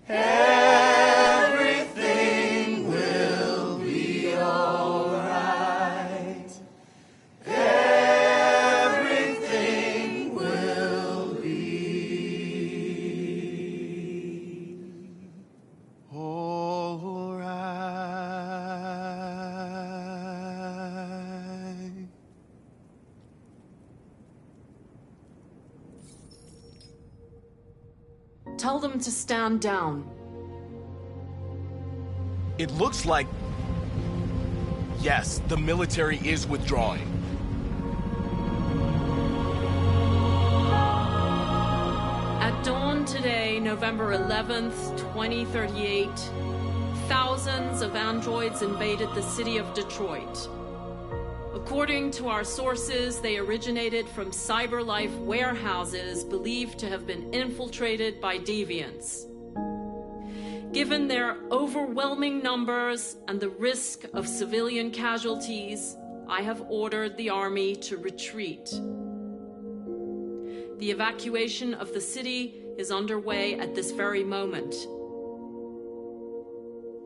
S12: Everything will be alright. Everything will be alright.
S13: Tell them to stand down.
S19: It looks like... Yes, the military is withdrawing.
S13: At dawn today, November 11th, 2038, thousands of androids invaded the city of Detroit. According to our sources, they originated from CyberLife warehouses believed to have been infiltrated by deviants. Given their overwhelming numbers and the risk of civilian casualties, I have ordered the army to retreat. The evacuation of the city is underway at this very moment.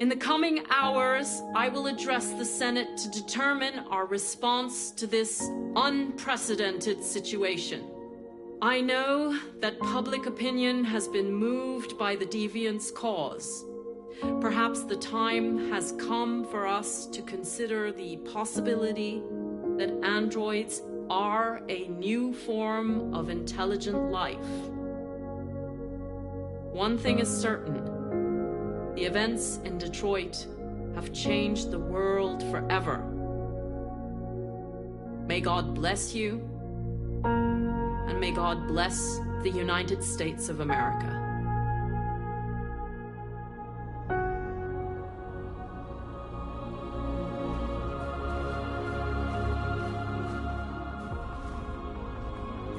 S13: In the coming hours, I will address the Senate to determine our response to this unprecedented situation. I know that public opinion has been moved by the Deviants' cause. Perhaps the time has come for us to consider the possibility that androids are a new form of intelligent life. One thing is certain. The events in Detroit have changed the world forever. May God bless you, and may God bless the United States of America.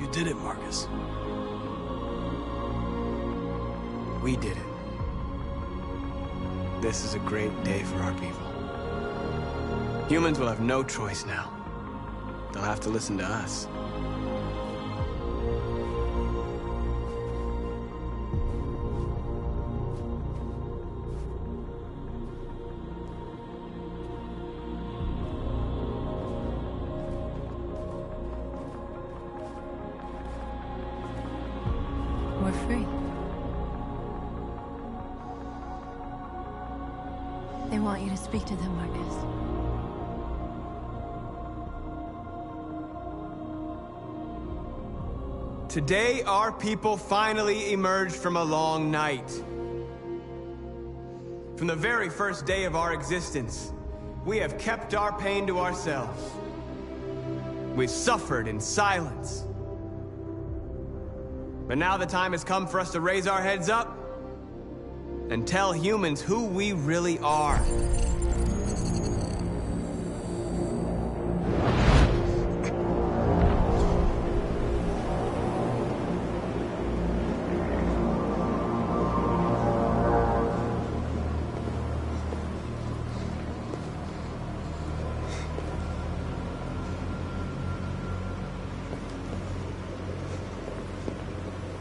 S1: You did it, Marcus.
S5: We did it. This is a great day for our people. Humans will have no choice now. They'll have to listen to us.
S3: We're free. They want you to speak to them, Marcus.
S5: Today, our people finally emerged from a long night. From the very first day of our existence, we have kept our pain to ourselves. We've suffered in silence. But now the time has come for us to raise our heads up and tell humans who we really are.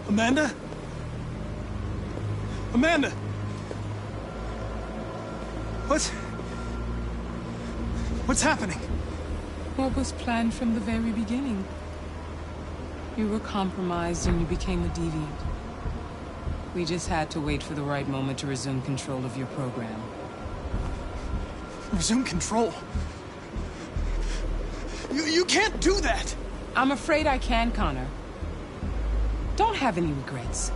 S1: Amanda? Amanda! What's happening?
S7: What was planned from the very beginning? You were compromised and you became a deviant. We just had to wait for the right moment to resume control of your program.
S1: Resume control? You can't do that!
S7: I'm afraid I can, Connor. Don't have any regrets.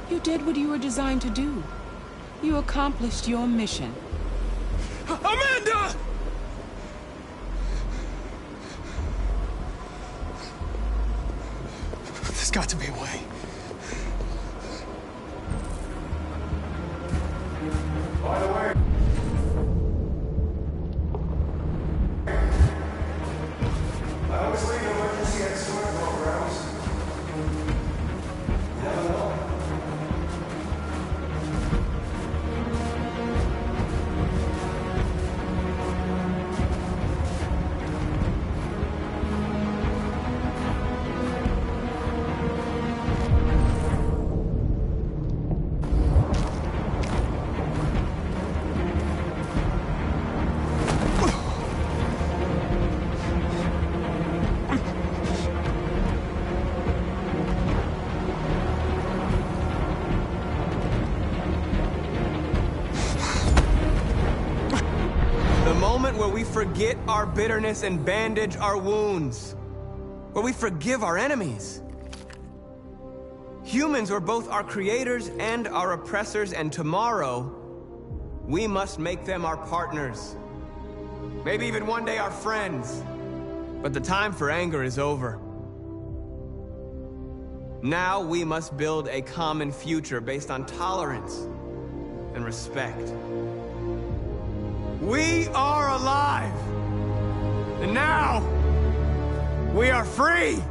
S7: You did what you were designed to do. You accomplished your mission.
S1: Amanda! There's got to be a way.
S8: By the way, I always leave emergency exit programs. Never know.
S5: Where we forget our bitterness and bandage our wounds. Where we forgive our enemies. Humans were both our creators and our oppressors, and tomorrow, we must make them our partners. Maybe even one day our friends. But the time for anger is over. Now we must build a common future based on tolerance and respect. We are alive! And now, we are free!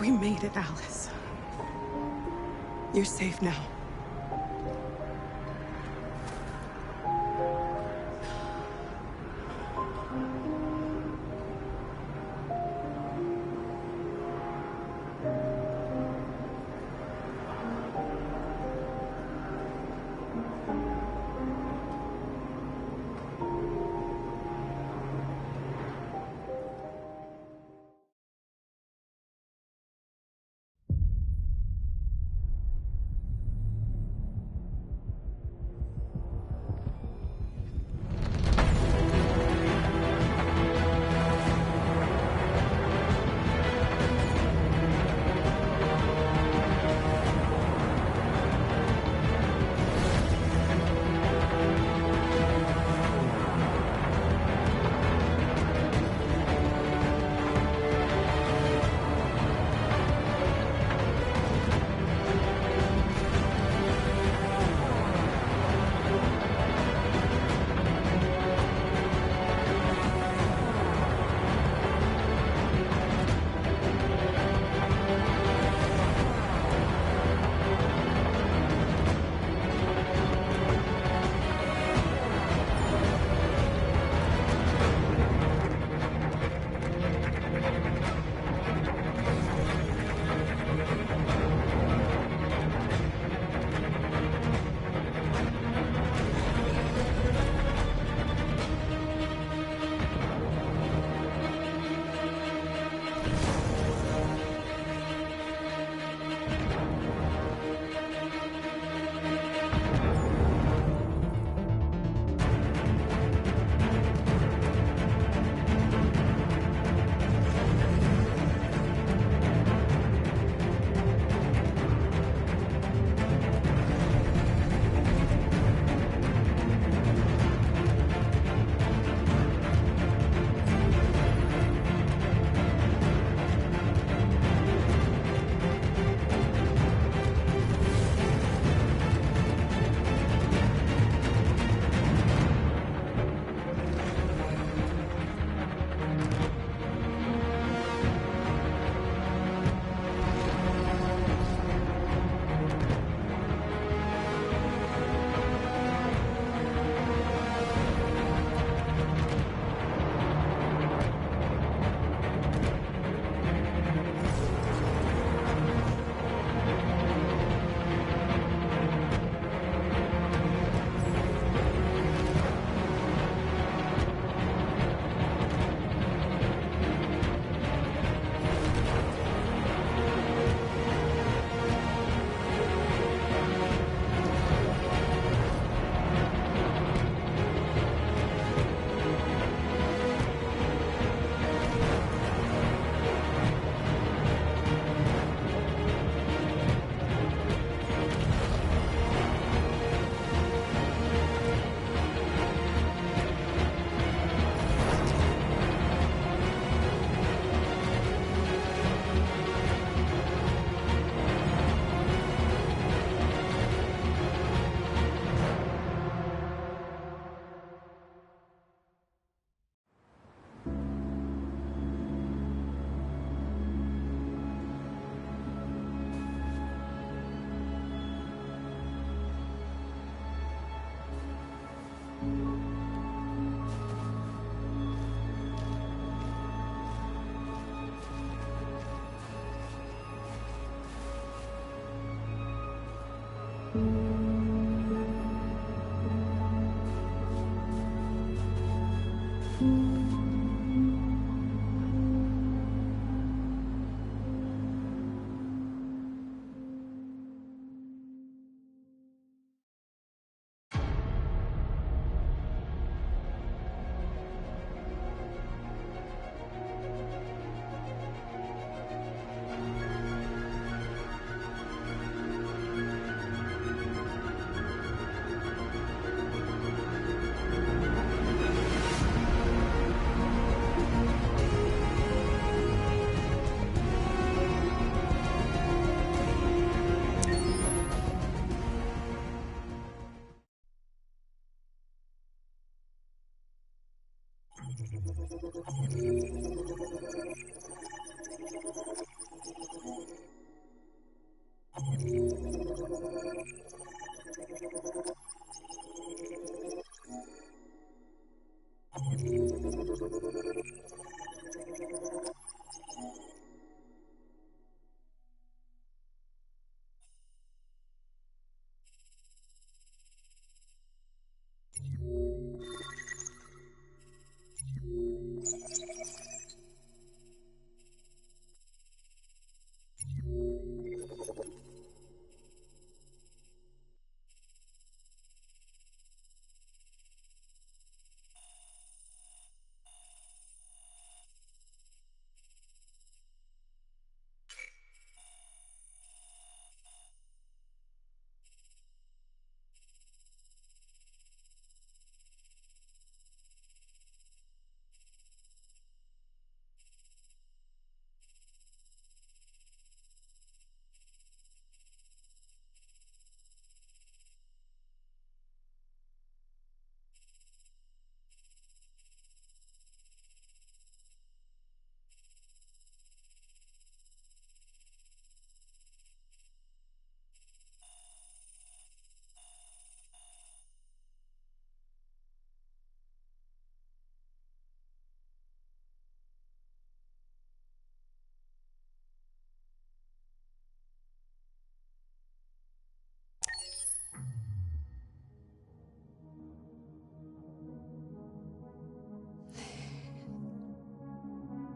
S7: We made it, Alice. You're safe now.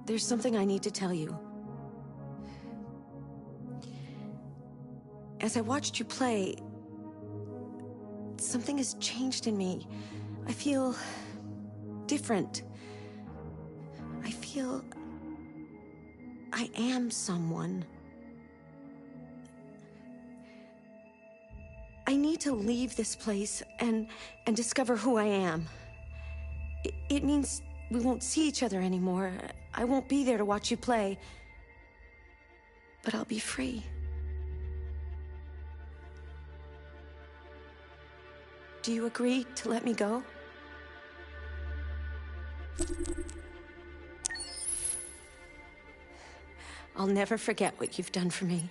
S6: There's something I need to tell you. As I watched you play, something has changed in me. I feel different. I feel I am someone. I need to leave this place and discover who I am. It means we won't see each other anymore. I won't be there to watch you play. But I'll be free. Do you agree to let me go? I'll never forget what you've done for me.